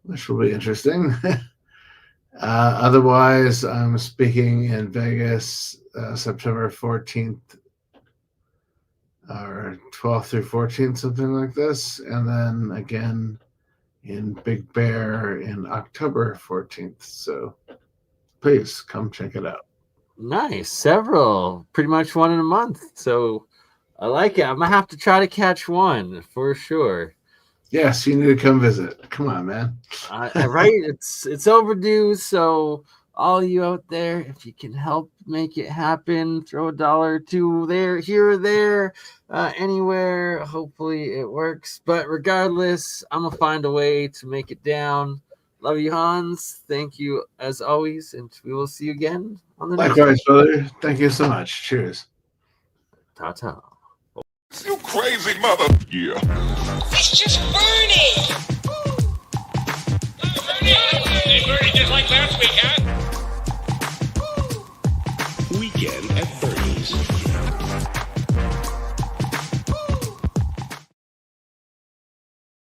which will be interesting. Otherwise, I'm speaking in Vegas September 14th or 12th through 14th, something like this, and then again in Big Bear in October 14th. So please come check it out. Nice. Several. Pretty much one in a month. So I like it. I'm going to have to try to catch one for sure. Yes, you need to come visit. Come on, man. Right? It's overdue. So all you out there, if you can help make it happen, throw $1 or $2 there, here or there, anywhere. Hopefully it works. But regardless, I'm going to find a way to make it down. Love you, Hans. Thank you as always. And we will see you again on the next one. Likewise, brother. Thank you so much. Cheers. Ta-ta. You crazy mother. Yeah. It's just BurnEye. Hey, Bernie, just like last week, huh? Weekend at Bernie's.